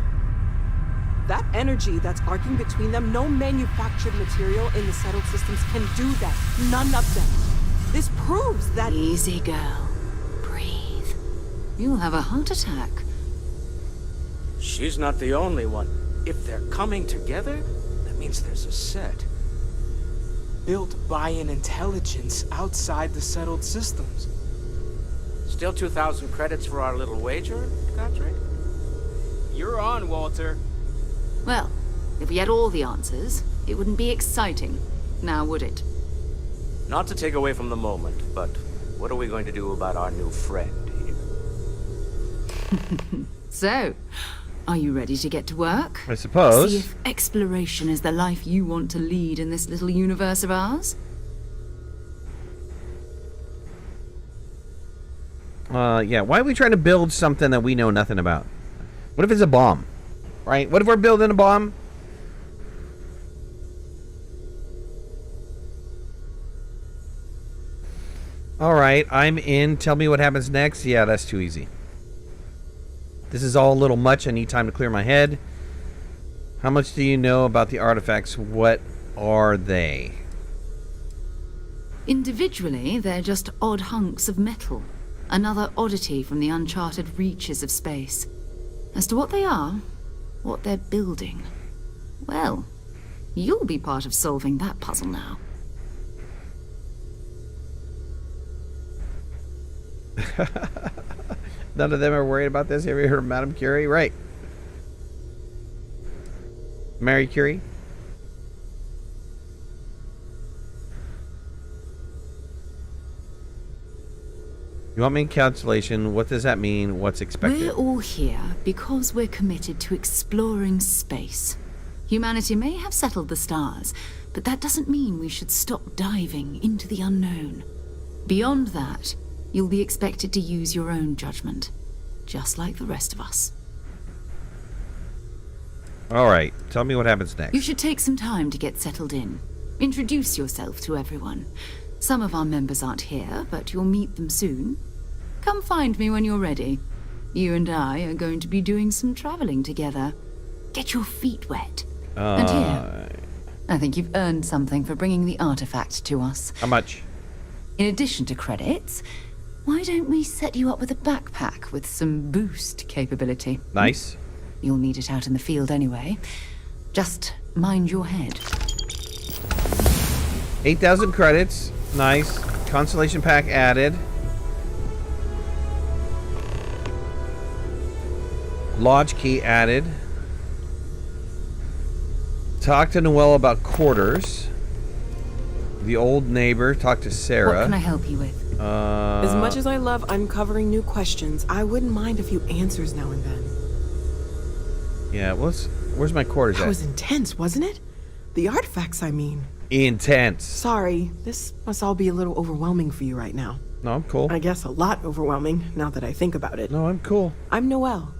That energy that's arcing between them, no manufactured material in the settled systems can do that. None of them. This proves that... Easy, girl. Breathe. You'll have a heart attack. She's not the only one. If they're coming together, that means there's a set. built by an intelligence outside the settled systems. Still 2,000 credits for our little wager, Godric? You're on, Walter. Well, if we had all the answers, it wouldn't be exciting, now would it? Not to take away from the moment, but what are we going to do about our new friend here? So, are you ready to get to work? I suppose. See if exploration is the life you want to lead in this little universe of ours? Yeah, why are we trying to build something that we know nothing about? What if it's a bomb? Right? What if we're building a bomb? Alright, I'm in. Tell me what happens next. Yeah, that's too easy. This is all a little much. I need time to clear my head. How much do you know about the artifacts? What are they? Individually, they're just odd hunks of metal. Another oddity from the uncharted reaches of space. As to what they are, what they're building, well, you'll be part of solving that puzzle now. None of them are worried about this. Have you heard of Madame Curie? Right. Mary Curie? You want me in calculation? What does that mean? What's expected? We're all here because we're committed to exploring space. Humanity may have settled the stars, but that doesn't mean we should stop diving into the unknown. Beyond that, you'll be expected to use your own judgment, just like the rest of us. Alright, tell me what happens next. You should take some time to get settled in. Introduce yourself to everyone. Some of our members aren't here, but you'll meet them soon. Come find me when you're ready. You and I are going to be doing some traveling together. Get your feet wet. And here, I think you've earned something for bringing the artifact to us. How much? In addition to credits, why don't we set you up with a backpack with some boost capability? Nice. You'll need it out in the field anyway. Just mind your head. 8,000 credits. Nice. Constellation pack added. Lodge key added. Talk to Noelle about quarters. The old neighbor. Talk to Sarah. What can I help you with? As much as I love uncovering new questions, I wouldn't mind a few answers now and then. Yeah, where's my quarters That at? was intense, wasn't it? The artifacts, I mean. Intense. Sorry, this must all be a little overwhelming for you right now. No, I'm cool. I guess a lot overwhelming, now that I think about it. No, I'm cool. I'm Noelle.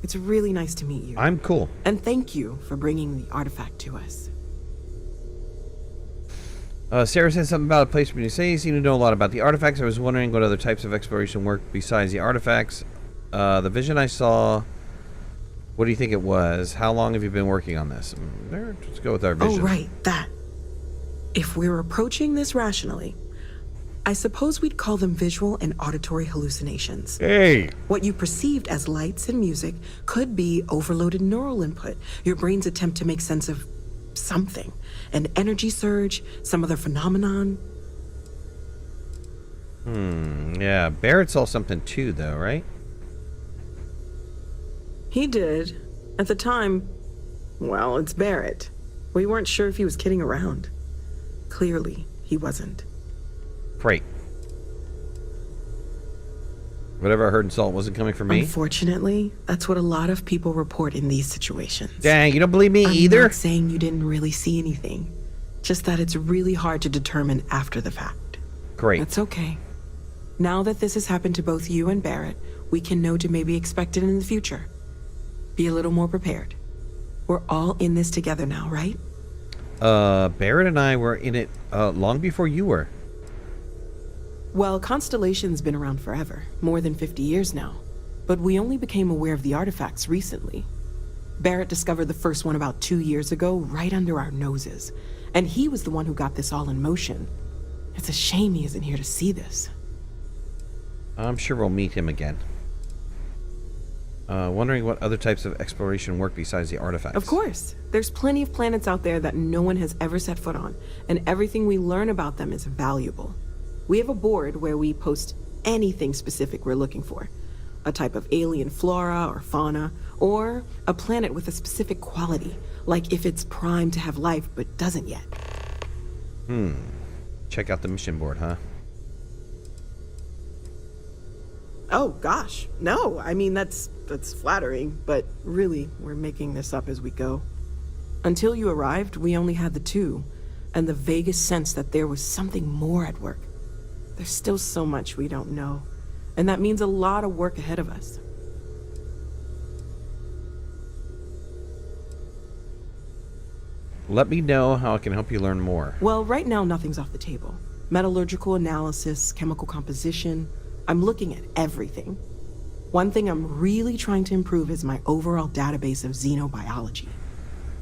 It's really nice to meet you. I'm cool. And thank you for bringing the artifact to us. Sarah said something about a place where you say you seem to know a lot about the artifacts. I was wondering what other types of exploration work besides the artifacts. The vision I saw... What do you think it was? How long have you been working on this? Let's go with our vision. Oh, right, that. If we're approaching this rationally, I suppose we'd call them visual and auditory hallucinations. Hey! What you perceived as lights and music could be overloaded neural input, your brain's attempt to make sense of something. An energy surge, some other phenomenon. Yeah, Barrett saw something too, though, right? He did. At the time, well, it's Barrett. We weren't sure if he was kidding around. Clearly, he wasn't. Great. Whatever I heard in Salt wasn't coming from me. Unfortunately, that's what a lot of people report in these situations. Dang, you don't believe me either? I'm not saying you didn't really see anything. Just that it's really hard to determine after the fact. Great. That's okay. Now that this has happened to both you and Barrett, we can know to maybe expect it in the future. Be a little more prepared. We're all in this together now, right? Barrett and I were in it long before you were. Well, Constellation's been around forever, more than 50 years now. But we only became aware of the artifacts recently. Barrett discovered the first one about 2 years ago, right under our noses. And he was the one who got this all in motion. It's a shame he isn't here to see this. I'm sure we'll meet him again. Wondering what other types of exploration work besides the artifacts. Of course. There's plenty of planets out there that no one has ever set foot on, and everything we learn about them is valuable. We have a board where we post anything specific we're looking for. A type of alien flora or fauna, or a planet with a specific quality, like if it's primed to have life but doesn't yet. Check out the mission board, huh? Oh, gosh. No, I mean, that's flattering, but really, we're making this up as we go. Until you arrived, we only had the two, and the vaguest sense that there was something more at work. There's still so much we don't know, and that means a lot of work ahead of us. Let me know how I can help you learn more. Well, right now, nothing's off the table. Metallurgical analysis, chemical composition. I'm looking at everything. One thing I'm really trying to improve is my overall database of xenobiology.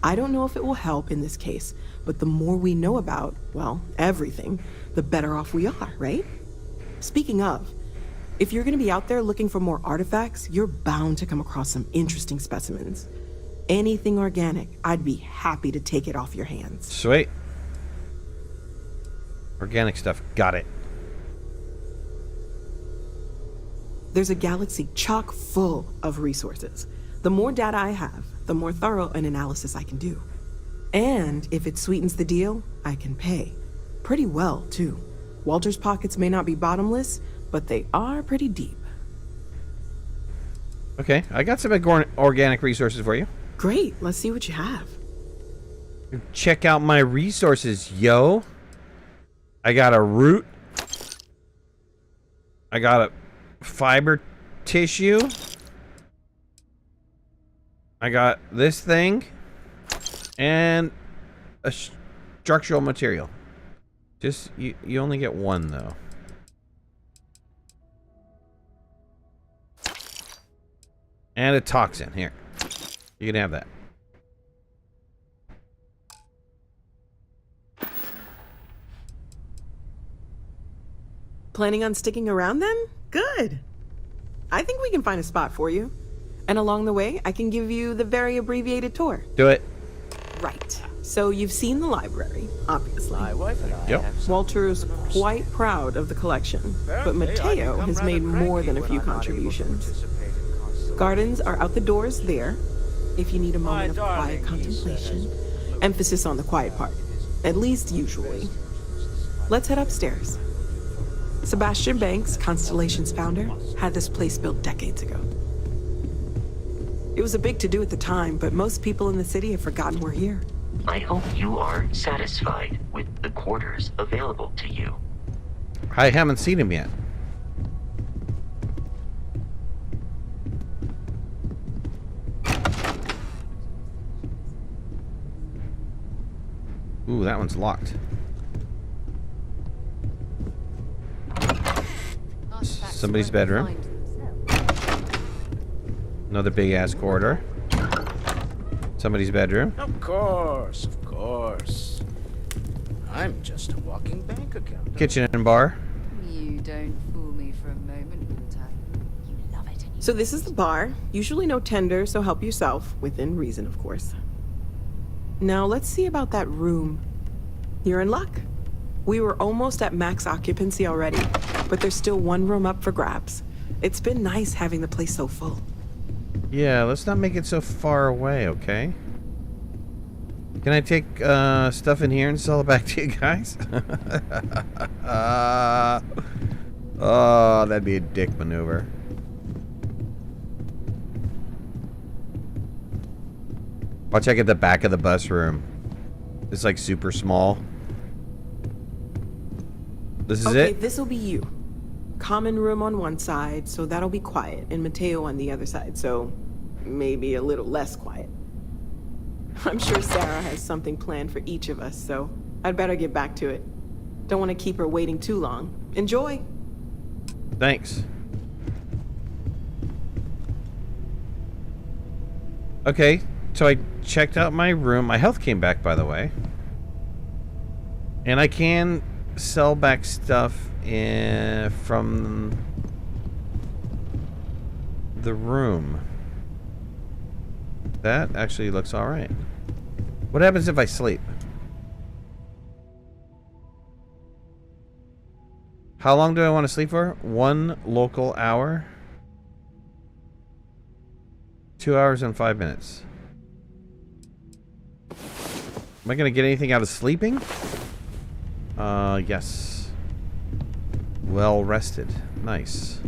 I don't know if it will help in this case, but the more we know about, well, everything, the better off we are, right? Speaking of, if you're going to be out there looking for more artifacts, you're bound to come across some interesting specimens. Anything organic, I'd be happy to take it off your hands. Sweet. Organic stuff. Got it. There's a galaxy chock full of resources. The more data I have, the more thorough an analysis I can do. And if it sweetens the deal, I can pay. Pretty well, too. Walter's pockets may not be bottomless, but they are pretty deep. Okay, I got some organic resources for you. Great, let's see what you have. Check out my resources, yo. I got a root. I got a fiber tissue. I got this thing. And a structural material. Just, you only get one, though. And a toxin. Here. You can have that. Planning on sticking around then? Good. I think we can find a spot for you. And along the way, I can give you the very abbreviated tour. Do it. Right. So you've seen the library, obviously. My wife and I Yep. have Walter's quite proud of the collection, but Mateo has made more than a few contributions. Gardens are out the doors there, if you need a moment of quiet contemplation. Emphasis on the quiet part, at least usually. Let's head upstairs. Sebastian Banks, Constellation's founder, had this place built decades ago. It was a big to-do at the time, but most people in the city have forgotten we're here. I hope you are satisfied with the quarters available to you. I haven't seen him yet. Ooh, that one's locked. Somebody's bedroom. Another big-ass corridor. Somebody's bedroom. Of course, of course. I'm just a walking bank account. Kitchen and bar. You don't fool me for a moment, Walter. You love it. So this is the bar. Usually no tender, so help yourself. Within reason, of course. Now, let's see about that room. You're in luck. We were almost at max occupancy already, but there's still one room up for grabs. It's been nice having the place so full. Yeah, let's not make it so far away, okay? Can I take stuff in here and sell it back to you guys? Oh, that'd be a dick maneuver. Watch, I get the back of the bus room. It's like super small. This is Okay, it? this'll be you. Common room on one side, so that'll be quiet, and Mateo on the other side, so maybe a little less quiet. I'm sure Sarah has something planned for each of us, so I'd better get back to it. Don't want to keep her waiting too long. Enjoy! Thanks. Okay, so I checked out my room. My health came back, by the way. And I can sell back stuff from the room. That actually looks alright. What happens if I sleep? How long do I want to sleep for? 1 local hour? 2 hours and 5 minutes. Am I going to get anything out of sleeping? Yes. Well rested. Nice.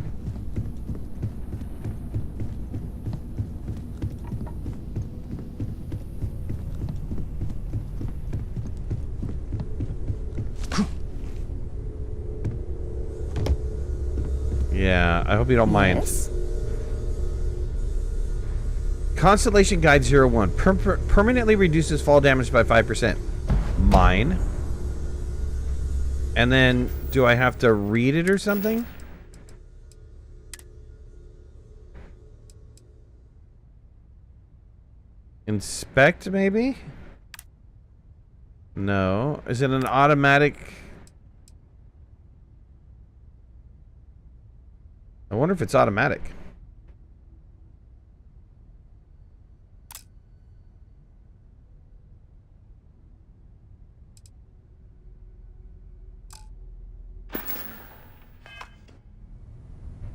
Yeah, I hope you don't mind. Constellation Guide 01. Permanently reduces fall damage by 5%. Mine. And then, do I have to read it or something? Inspect, maybe? No. Is it an automatic... I wonder if it's automatic.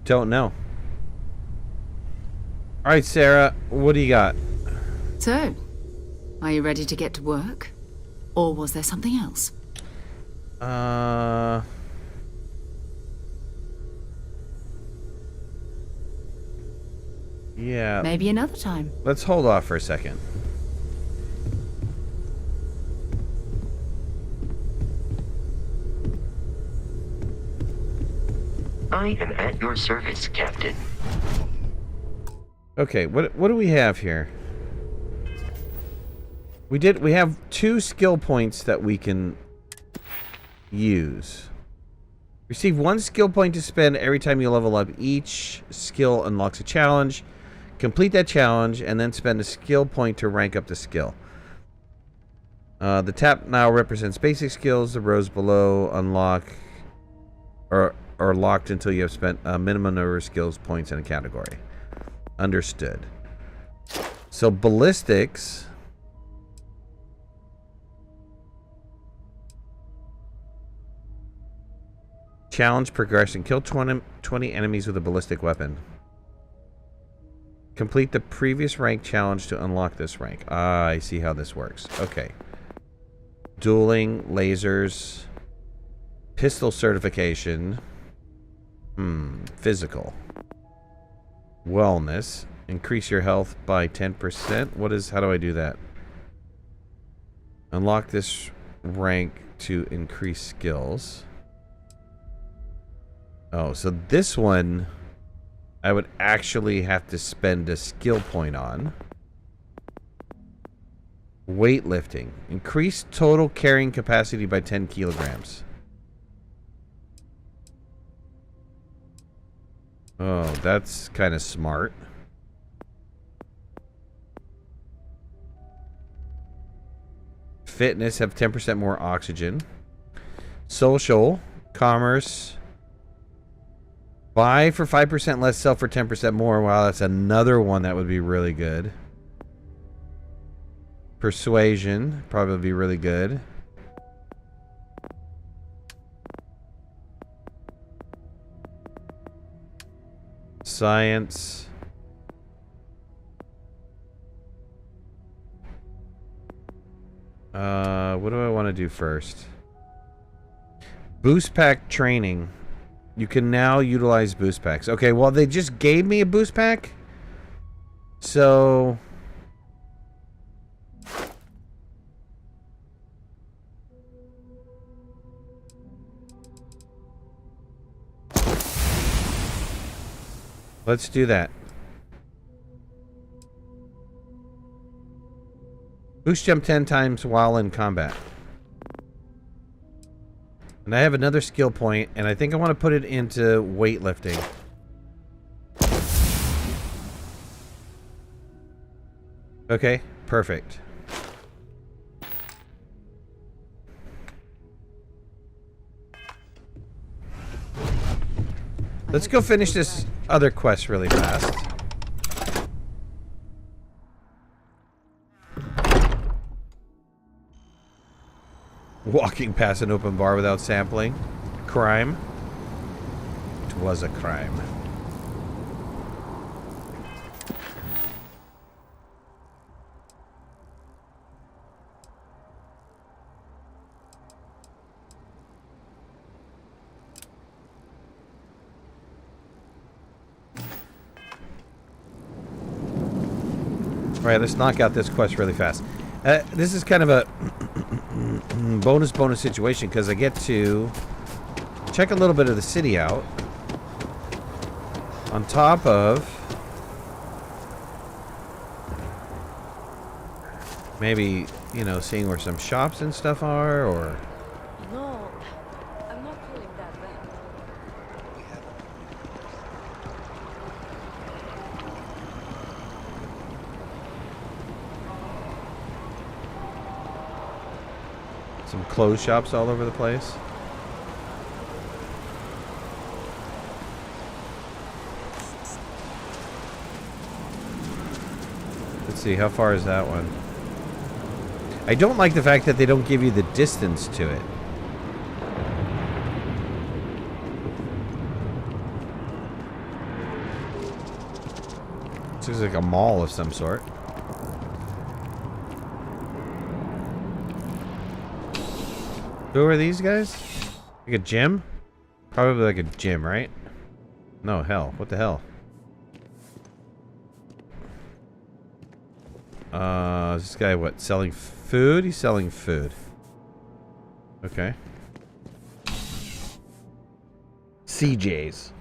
Don't know. Alright, Sarah, what do you got? So, are you ready to get to work? Or was there something else? Yeah. Maybe another time. Let's hold off for a second. I am at your service, Captain. Okay, what do we have here? We have 2 skill points that we can use. Receive 1 skill point to spend every time you level up. Each skill unlocks a challenge. Complete that challenge and then spend a skill point to rank up the skill. The tap now represents basic skills. The rows below unlock or are locked until you have spent a minimum number of skills points in a category. Understood. So ballistics. Challenge progression. Kill 20 enemies with a ballistic weapon. Complete the previous rank challenge to unlock this rank. Ah, I see how this works. Okay. Dueling, lasers, pistol certification. Physical. Wellness. Increase your health by 10%. How do I do that? Unlock this rank to increase skills. Oh, so this one I would actually have to spend a skill point on. Weightlifting. Increase total carrying capacity by 10 kilograms. Oh, that's kind of smart. Fitness, have 10% more oxygen. Social. Commerce. Buy for 5% less, sell for 10% more. Wow, that's another one that would be really good. Persuasion, probably be really good. Science. What do I want to do first? Boost pack training. You can now utilize boost packs. Okay, well, they just gave me a boost pack. So... let's do that. Boost jump 10 times while in combat. And I have another skill point, and I think I want to put it into weightlifting. Okay, perfect. Let's go finish this other quest really fast. Walking past an open bar without sampling. Crime. It was a crime. Alright, let's knock out this quest really fast. This is kind of a bonus situation because I get to check a little bit of the city out. On top of maybe, you know, seeing where some shops and stuff are, or... No, I'm not calling that bad. Some clothes shops all over the place. Let's see, how far is that one? I don't like the fact that they don't give you the distance to it. This looks like a mall of some sort. Who are these guys? Like a gym? Probably like a gym, right? No, hell. What the hell? Is this guy what? Selling food? He's selling food. Okay. CJ's.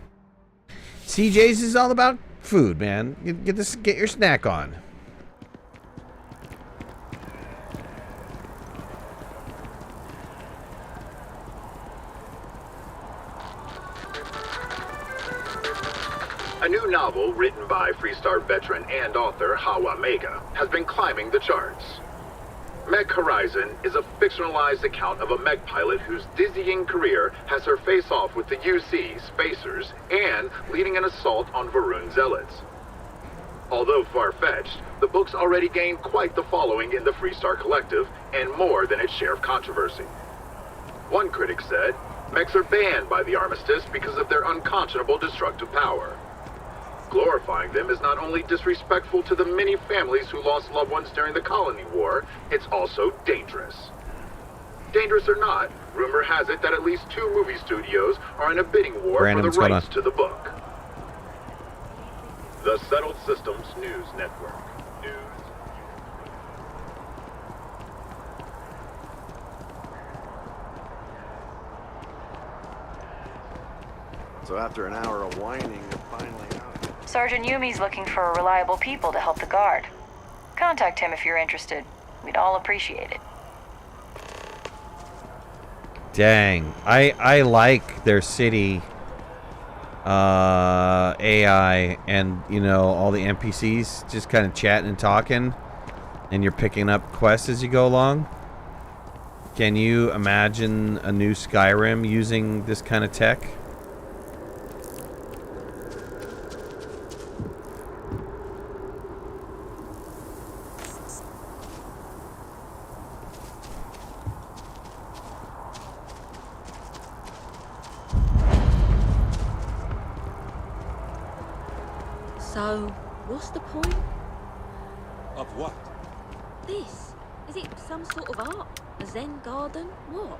CJ's is all about food, man. Get your snack on. A new novel written by Freestar veteran and author Hawa Mega has been climbing the charts. Mech Horizon is a fictionalized account of a mech pilot whose dizzying career has her face off with the UC Spacers and leading an assault on Varun Zealots. Although far-fetched, the book's already gained quite the following in the Freestar Collective and more than its share of controversy. One critic said, mechs are banned by the Armistice because of their unconscionable destructive power. Glorifying them is not only disrespectful to the many families who lost loved ones during the Colony War, it's also dangerous. Dangerous or not, rumor has it that at least 2 movie studios are in a bidding war for the rights to the book. The Settled Systems News Network. So after an hour of whining, you're finally out. Sergeant Yumi's looking for reliable people to help the guard. Contact him if you're interested. We'd all appreciate it. Dang. I like their city AI and, you know, all the NPCs just kind of chatting and talking, and you're picking up quests as you go along. Can you imagine a new Skyrim using this kind of tech? So, what's the point? Of what? This? Is it some sort of art? A Zen garden? What?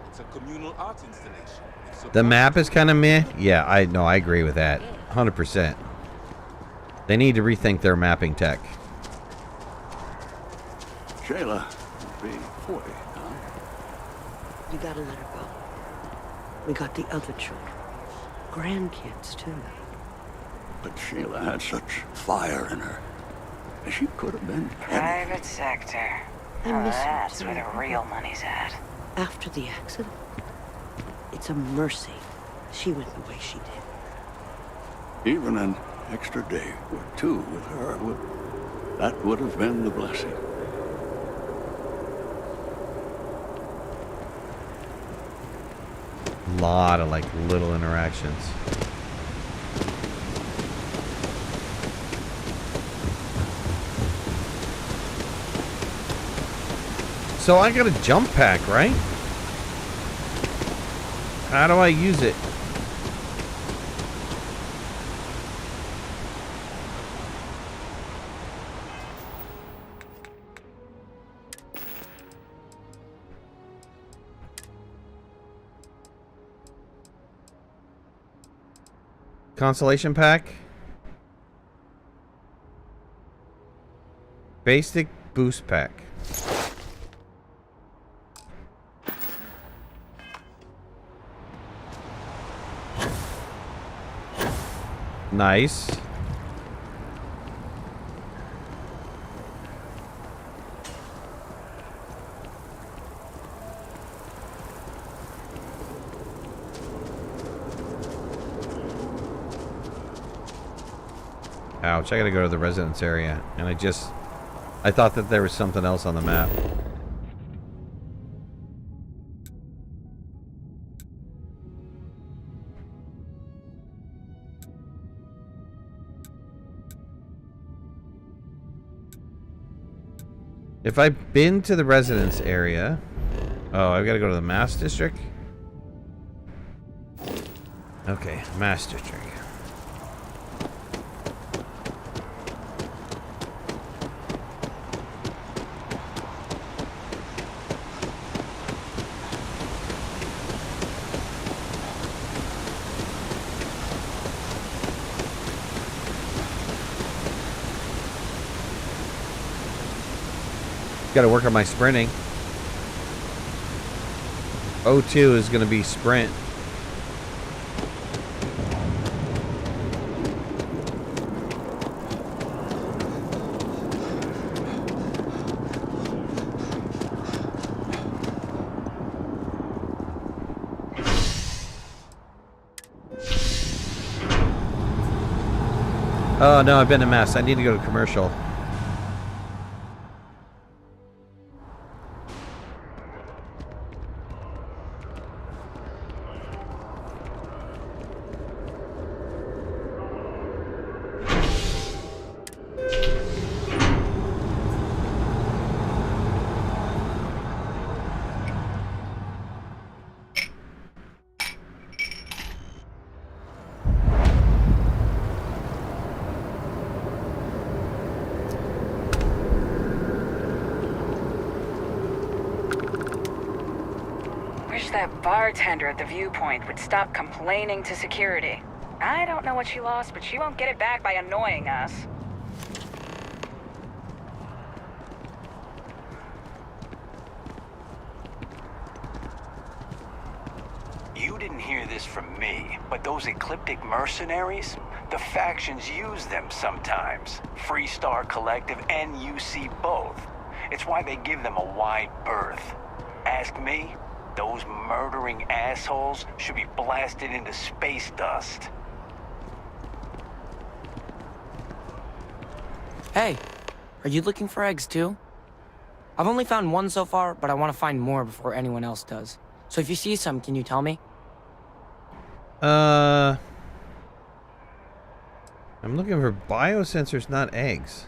It's a communal art installation. The map is kind of meh. Yeah, I agree with that. 100%. They need to rethink their mapping tech. Shayla will be 40, huh? You gotta let her go. We got the other children. Grandkids, too. But Sheila had such fire in her. She could have been any. Private sector. I Oh, miss her that's too. where the real money's at. After the accident, it's a mercy she went the way she did. Even an extra day or 2 with her, that would have been the blessing. Lot of like little interactions. So I got a jump pack, right? How do I use it? Constellation pack. Basic boost pack. Nice. Ouch, I gotta go to the residence area. And I thought that there was something else on the map. If I've been to the residence area... Oh, I've got to go to the Mass District? Okay, Mass District. Got to work on my sprinting. O02 is going to be sprint. Oh no, I've been a mess. I need to go to commercial. That bartender at the viewpoint would stop complaining to security. I don't know what she lost, but she won't get it back by annoying us. You didn't hear this from me, but those ecliptic mercenaries, the factions use them sometimes. Freestar Collective and UC both. It's why they give them a wide berth. Ask me, those murdering assholes should be blasted into space dust. Hey, are you looking for eggs too? I've only found one so far, but I want to find more before anyone else does. So if you see some, can you tell me? I'm looking for biosensors, not eggs.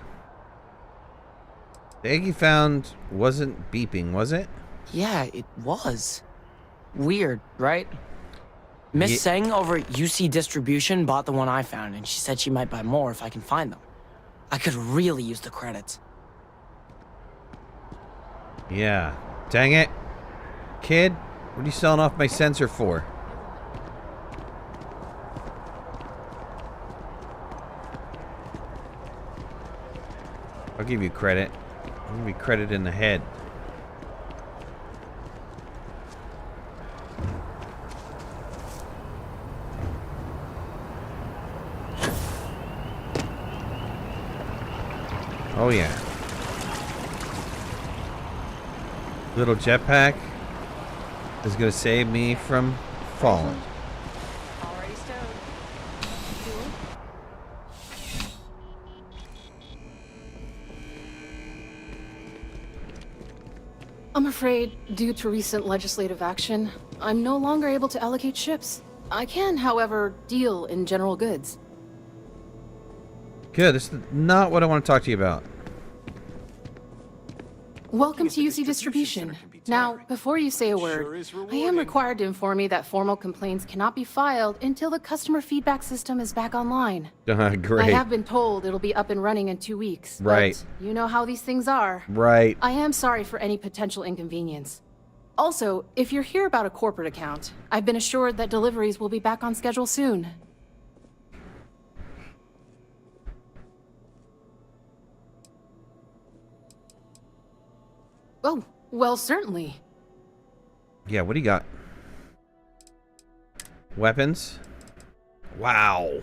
The egg you found wasn't beeping, was it? Yeah, it was. Weird, right? Miss Seng over at UC Distribution bought the one I found, and she said she might buy more if I can find them. I could really use the credits. Yeah. Dang it. Kid, what are you selling off my sensor for? I'll give you credit. I'll give you credit in the head. Oh yeah. Little jetpack is gonna save me from falling. Already stowed. I'm afraid, due to recent legislative action, I'm no longer able to allocate ships. I can, however, deal in general goods. Good, this is not what I want to talk to you about. Welcome to UC Distribution. Now, before you say a word, I am required to inform you that formal complaints cannot be filed until the customer feedback system is back online. Great. I have been told it'll be up and running in 2 weeks. Right. But you know how these things are. Right. I am sorry for any potential inconvenience. Also, if you're here about a corporate account, I've been assured that deliveries will be back on schedule soon. Oh, well, certainly. Yeah, what do you got? Weapons? Wow.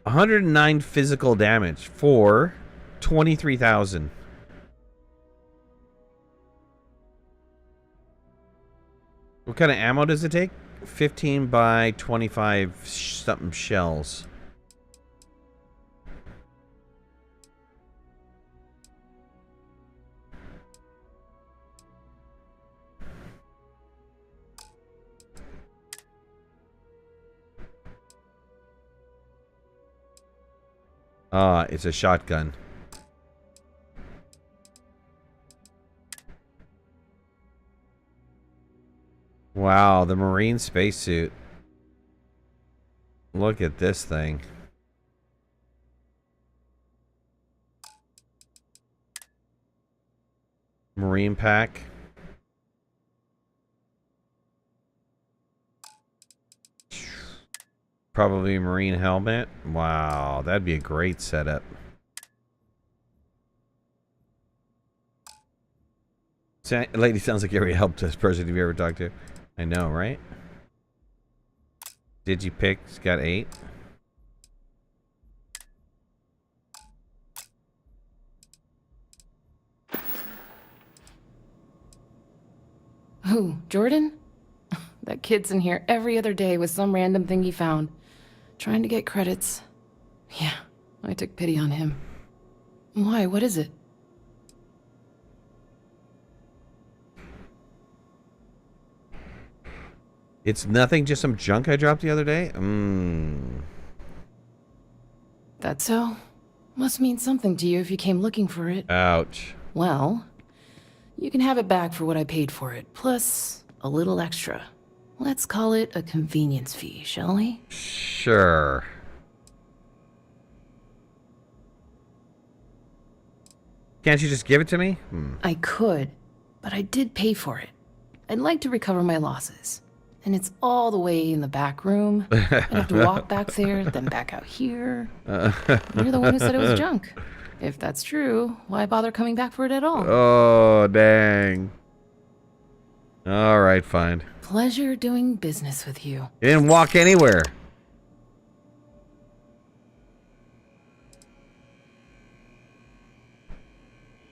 $109 physical damage for 23,000. What kind of ammo does it take? 15 by 25 something shells. It's a shotgun. Wow, the Marine spacesuit. Look at this thing. Marine pack. Probably a Marine helmet. Wow, that'd be a great setup. Lady sounds like every help desk person you've ever talked to. I know, right? Digipic's got 8. Who, Jordan? That kid's in here every other day with some random thing he found. Trying to get credits. Yeah, I took pity on him. Why, what is it? It's nothing, just some junk I dropped the other day? That so? Must mean something to you if you came looking for it. Ouch. Well, you can have it back for what I paid for it, plus a little extra. Let's call it a convenience fee, shall we? Sure. Can't you just give it to me? I could, but I did pay for it. I'd like to recover my losses. And it's all the way in the back room. I'd have to walk back there, then back out here. You're the one who said it was junk. If that's true, why bother coming back for it at all? Oh, dang. All right, fine. Pleasure doing business with you. You didn't walk anywhere.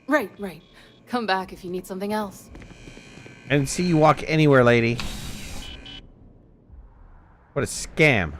Right. Come back if you need something else. I didn't see you walk anywhere, lady. What a scam.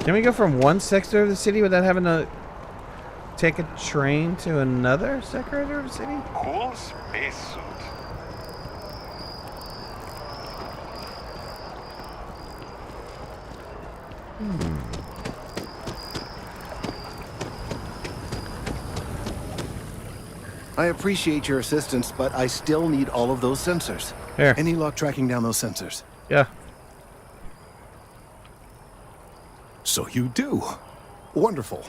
Can we go from one sector of the city without having to take a train to another sector of the city? Cool spacesuit. I appreciate your assistance, but I still need all of those sensors. Here. Any luck tracking down those sensors? Yeah. So you do. Wonderful.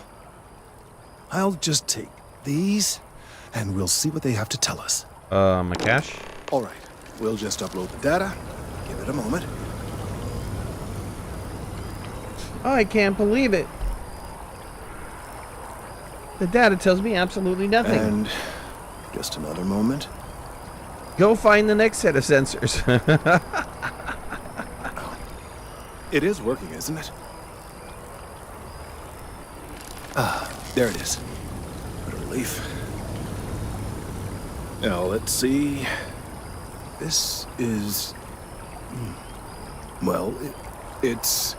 I'll just take these, and we'll see what they have to tell us. My cash? All right. We'll just upload the data. Give it a moment. I can't believe it. The data tells me absolutely nothing. And just another moment. Go find the next set of sensors. It is working, isn't it? Ah, there it is. What a relief. Now, let's see. This is... Well, it's...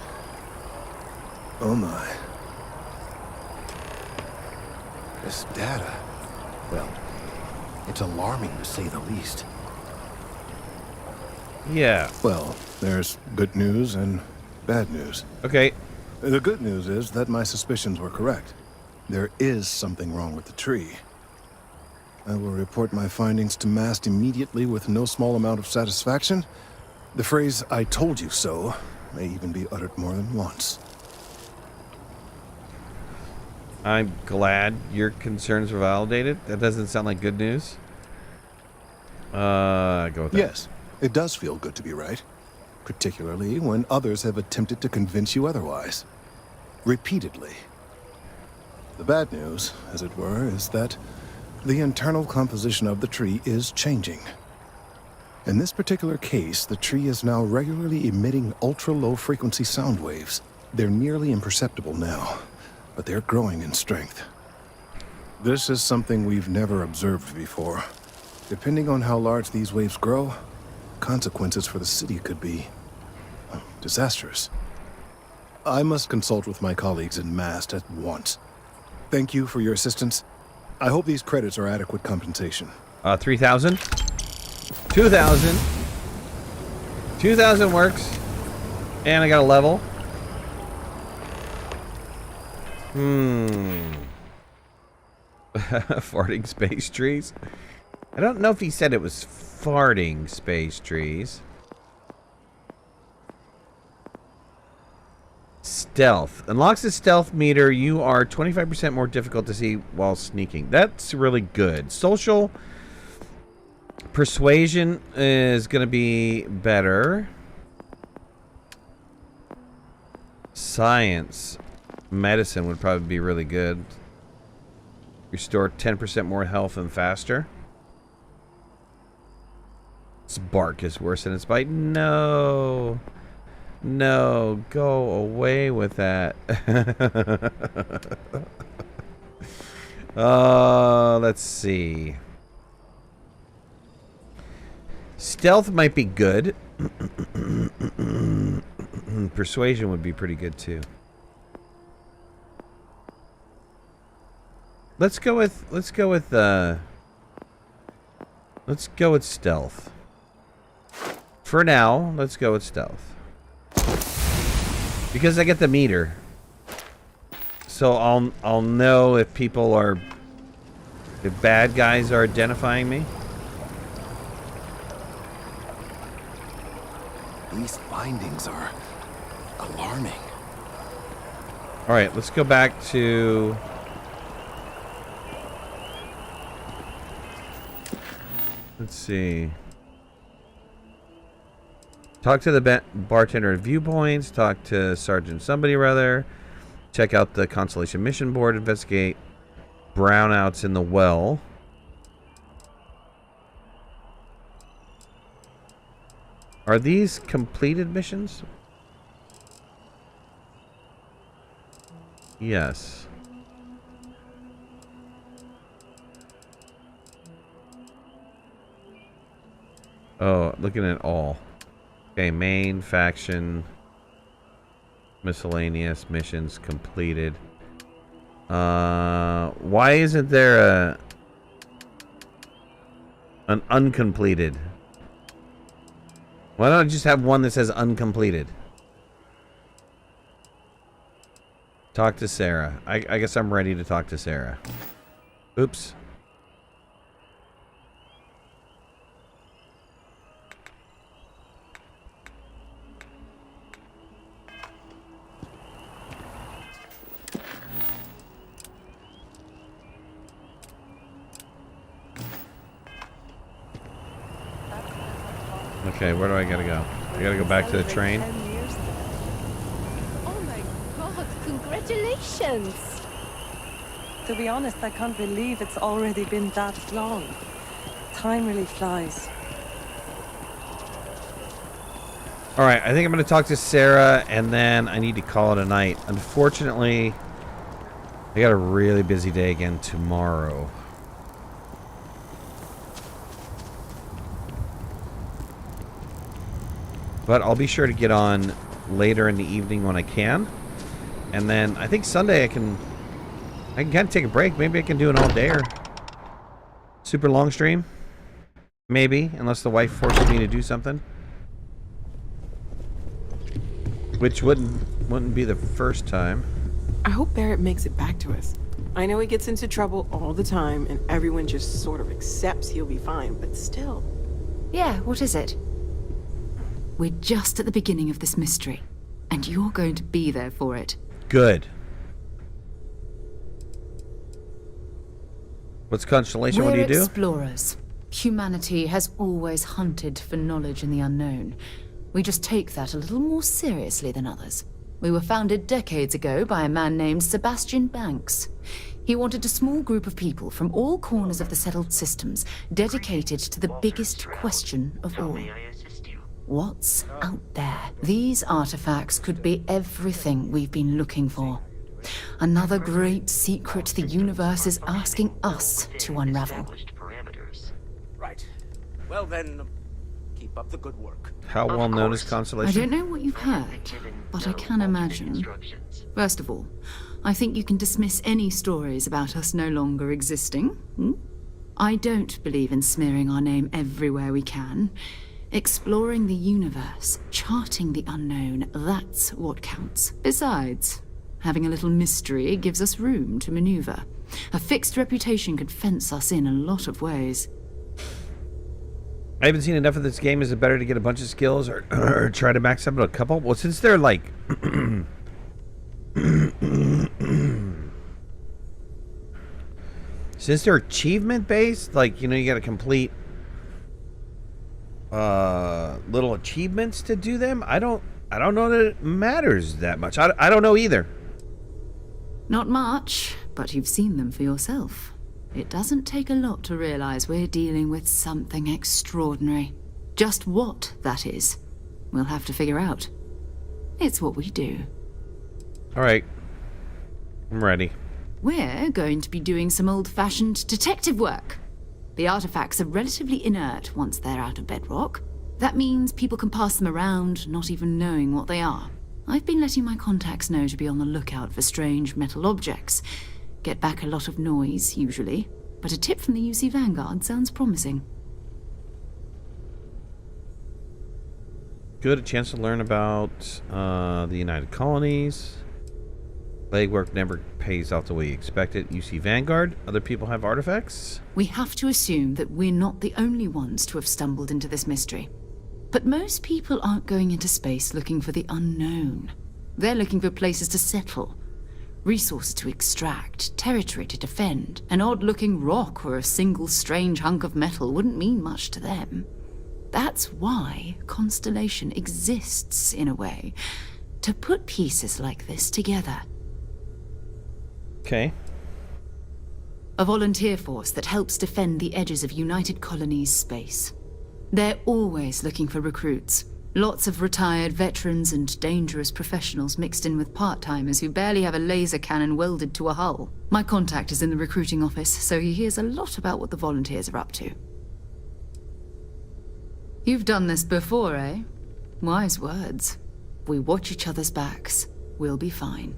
Oh my. This data, well, it's alarming to say the least. Yeah. Well, there's good news and bad news. Okay. The good news is that my suspicions were correct. There is something wrong with the tree. I will report my findings to MAST immediately with no small amount of satisfaction. The phrase, "I told you so," may even be uttered more than once. I'm glad your concerns were validated. That doesn't sound like good news. Go with that. Yes, it does feel good to be right. Particularly when others have attempted to convince you otherwise. Repeatedly. The bad news, as it were, is that the internal composition of the tree is changing. In this particular case, the tree is now regularly emitting ultra-low frequency sound waves. They're nearly imperceptible now, but they're growing in strength. This is something we've never observed before. Depending on how large these waves grow, consequences for the city could be disastrous. I must consult with my colleagues in MAST at once. Thank you for your assistance. I hope these credits are adequate compensation. 3,000. 2,000. 2,000 works. And I got a level. Farting space trees. I don't know if he said it was farting space trees. Stealth. Unlocks the stealth meter. You are 25% more difficult to see while sneaking. That's really good. Social persuasion is going to be better. Science. Medicine would probably be really good. Restore 10% more health and faster. Its bark is worse than its bite. No. No, go away with that. Let's see. Stealth might be good. Persuasion would be pretty good too. Let's go with stealth. For now, let's go with stealth. Because I get the meter. So I'll know if people are, if bad guys are identifying me. These findings are alarming. All right, let's go back to... Let's see. Talk to the bartender at Viewpoints. Talk to Sergeant somebody or other. Check out the Constellation Mission Board. Investigate brownouts in the well. Are these completed missions? Yes. Oh, looking at all. Okay, main, faction, miscellaneous, missions completed. Why isn't there an uncompleted? Why don't I just have one that says uncompleted? Talk to Sarah. I guess I'm ready to talk to Sarah. Oops. Okay, where do I gotta go? I gotta go back to the train. Oh my god, congratulations! To be honest, I can't believe it's already been that long. Time really flies. All right, I think I'm going to talk to Sarah, and then I need to call it a night. Unfortunately, I got a really busy day again tomorrow. But I'll be sure to get on later in the evening when I can. And then I think Sunday I can kind of take a break. Maybe I can do an all-dayer. Super long stream. Maybe, unless the wife forces me to do something. Which wouldn't be the first time. I hope Barrett makes it back to us. I know he gets into trouble all the time, and everyone just sort of accepts he'll be fine, but still. Yeah, what is it? We're just at the beginning of this mystery, and you're going to be there for it. Good. What's Constellation? What do you do? We're explorers. Humanity has always hunted for knowledge in the unknown. We just take that a little more seriously than others. We were founded decades ago by a man named Sebastian Banks. He wanted a small group of people from all corners of the settled systems dedicated to the biggest question of all. What's out there? These artifacts could be everything we've been looking for. Another great secret the universe is asking us to unravel. Right. Well then, keep up the good work. How well known is Constellation? I don't know what you've heard, but I can imagine. First of all, I think you can dismiss any stories about us no longer existing. I don't believe in smearing our name everywhere we can. Exploring the universe, charting the unknown, that's what counts. Besides, having a little mystery gives us room to maneuver. A fixed reputation could fence us in a lot of ways. I haven't seen enough of this game. Is it better to get a bunch of skills or try to max up a couple? Well, since they're like... since they're achievement-based, like, you know, you got to complete little achievements to do them. I don't know that it matters that much. I don't know either. Not much, but you've seen them for yourself. It doesn't take a lot to realize we're dealing with something extraordinary. Just what that is, we'll have to figure out. It's what we do. All right. I'm ready. We're going to be doing some old-fashioned detective work. The artifacts are relatively inert once they're out of bedrock. That means people can pass them around, not even knowing what they are. I've been letting my contacts know to be on the lookout for strange metal objects. Get back a lot of noise, usually. But a tip from the UC Vanguard sounds promising. Good. A chance to learn about the United Colonies. Legwork never pays out the way you expect it. UC Vanguard. Other people have artifacts? We have to assume that we're not the only ones to have stumbled into this mystery. But most people aren't going into space looking for the unknown. They're looking for places to settle. Resources to extract, territory to defend. An odd-looking rock or a single strange hunk of metal wouldn't mean much to them. That's why Constellation exists, in a way. To put pieces like this together. Okay. A volunteer force that helps defend the edges of United Colonies space. They're always looking for recruits. Lots of retired veterans and dangerous professionals mixed in with part-timers who barely have a laser cannon welded to a hull. My contact is in the recruiting office, so he hears a lot about what the volunteers are up to. You've done this before, eh? Wise words. We watch each other's backs. We'll be fine.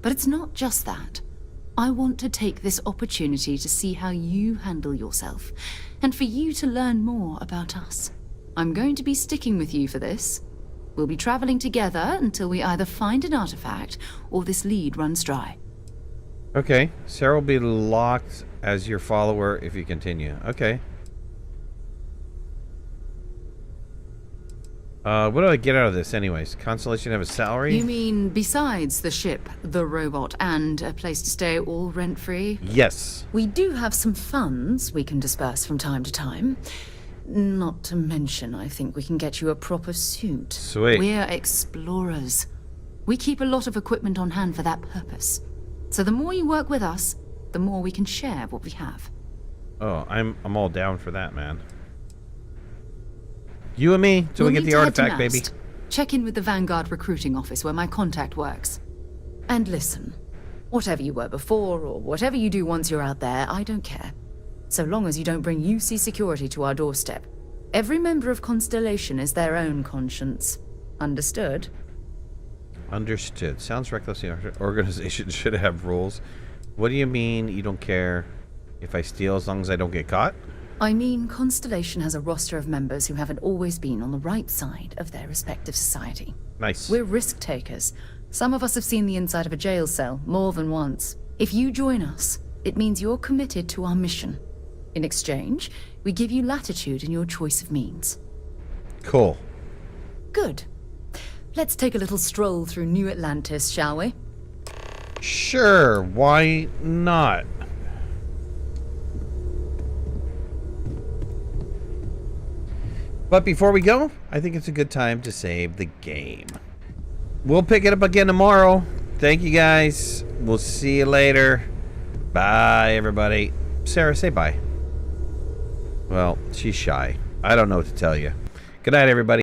But it's not just that. I want to take this opportunity to see how you handle yourself, and for you to learn more about us. I'm going to be sticking with you for this. We'll be traveling together until we either find an artifact or this lead runs dry. Okay. Sarah will be locked as your follower if you continue. Okay. What do I get out of this anyways? Constellation have a salary? You mean besides the ship, the robot, and a place to stay all rent-free? Yes. We do have some funds we can disperse from time to time. Not to mention, I think we can get you a proper suit. Sweet. We're explorers. We keep a lot of equipment on hand for that purpose. So the more you work with us, the more we can share what we have. Oh, I'm all down for that, man. You and me till we get the artifact, baby. Check in with the Vanguard recruiting office where my contact works. And listen, whatever you were before or whatever you do once you're out there, I don't care. So long as you don't bring UC security to our doorstep. Every member of Constellation is their own conscience. Understood? Understood. Sounds reckless. The organization should have rules. What do you mean you don't care if I steal as long as I don't get caught? I mean, Constellation has a roster of members who haven't always been on the right side of their respective society. Nice. We're risk takers. Some of us have seen the inside of a jail cell more than once. If you join us, it means you're committed to our mission. In exchange, we give you latitude in your choice of means. Cool. Good. Let's take a little stroll through New Atlantis, shall we? Sure, why not? But before we go, I think it's a good time to save the game. We'll pick it up again tomorrow. Thank you guys. We'll see you later. Bye, everybody. Sarah, say bye. Well, she's shy. I don't know what to tell you. Good night, everybody.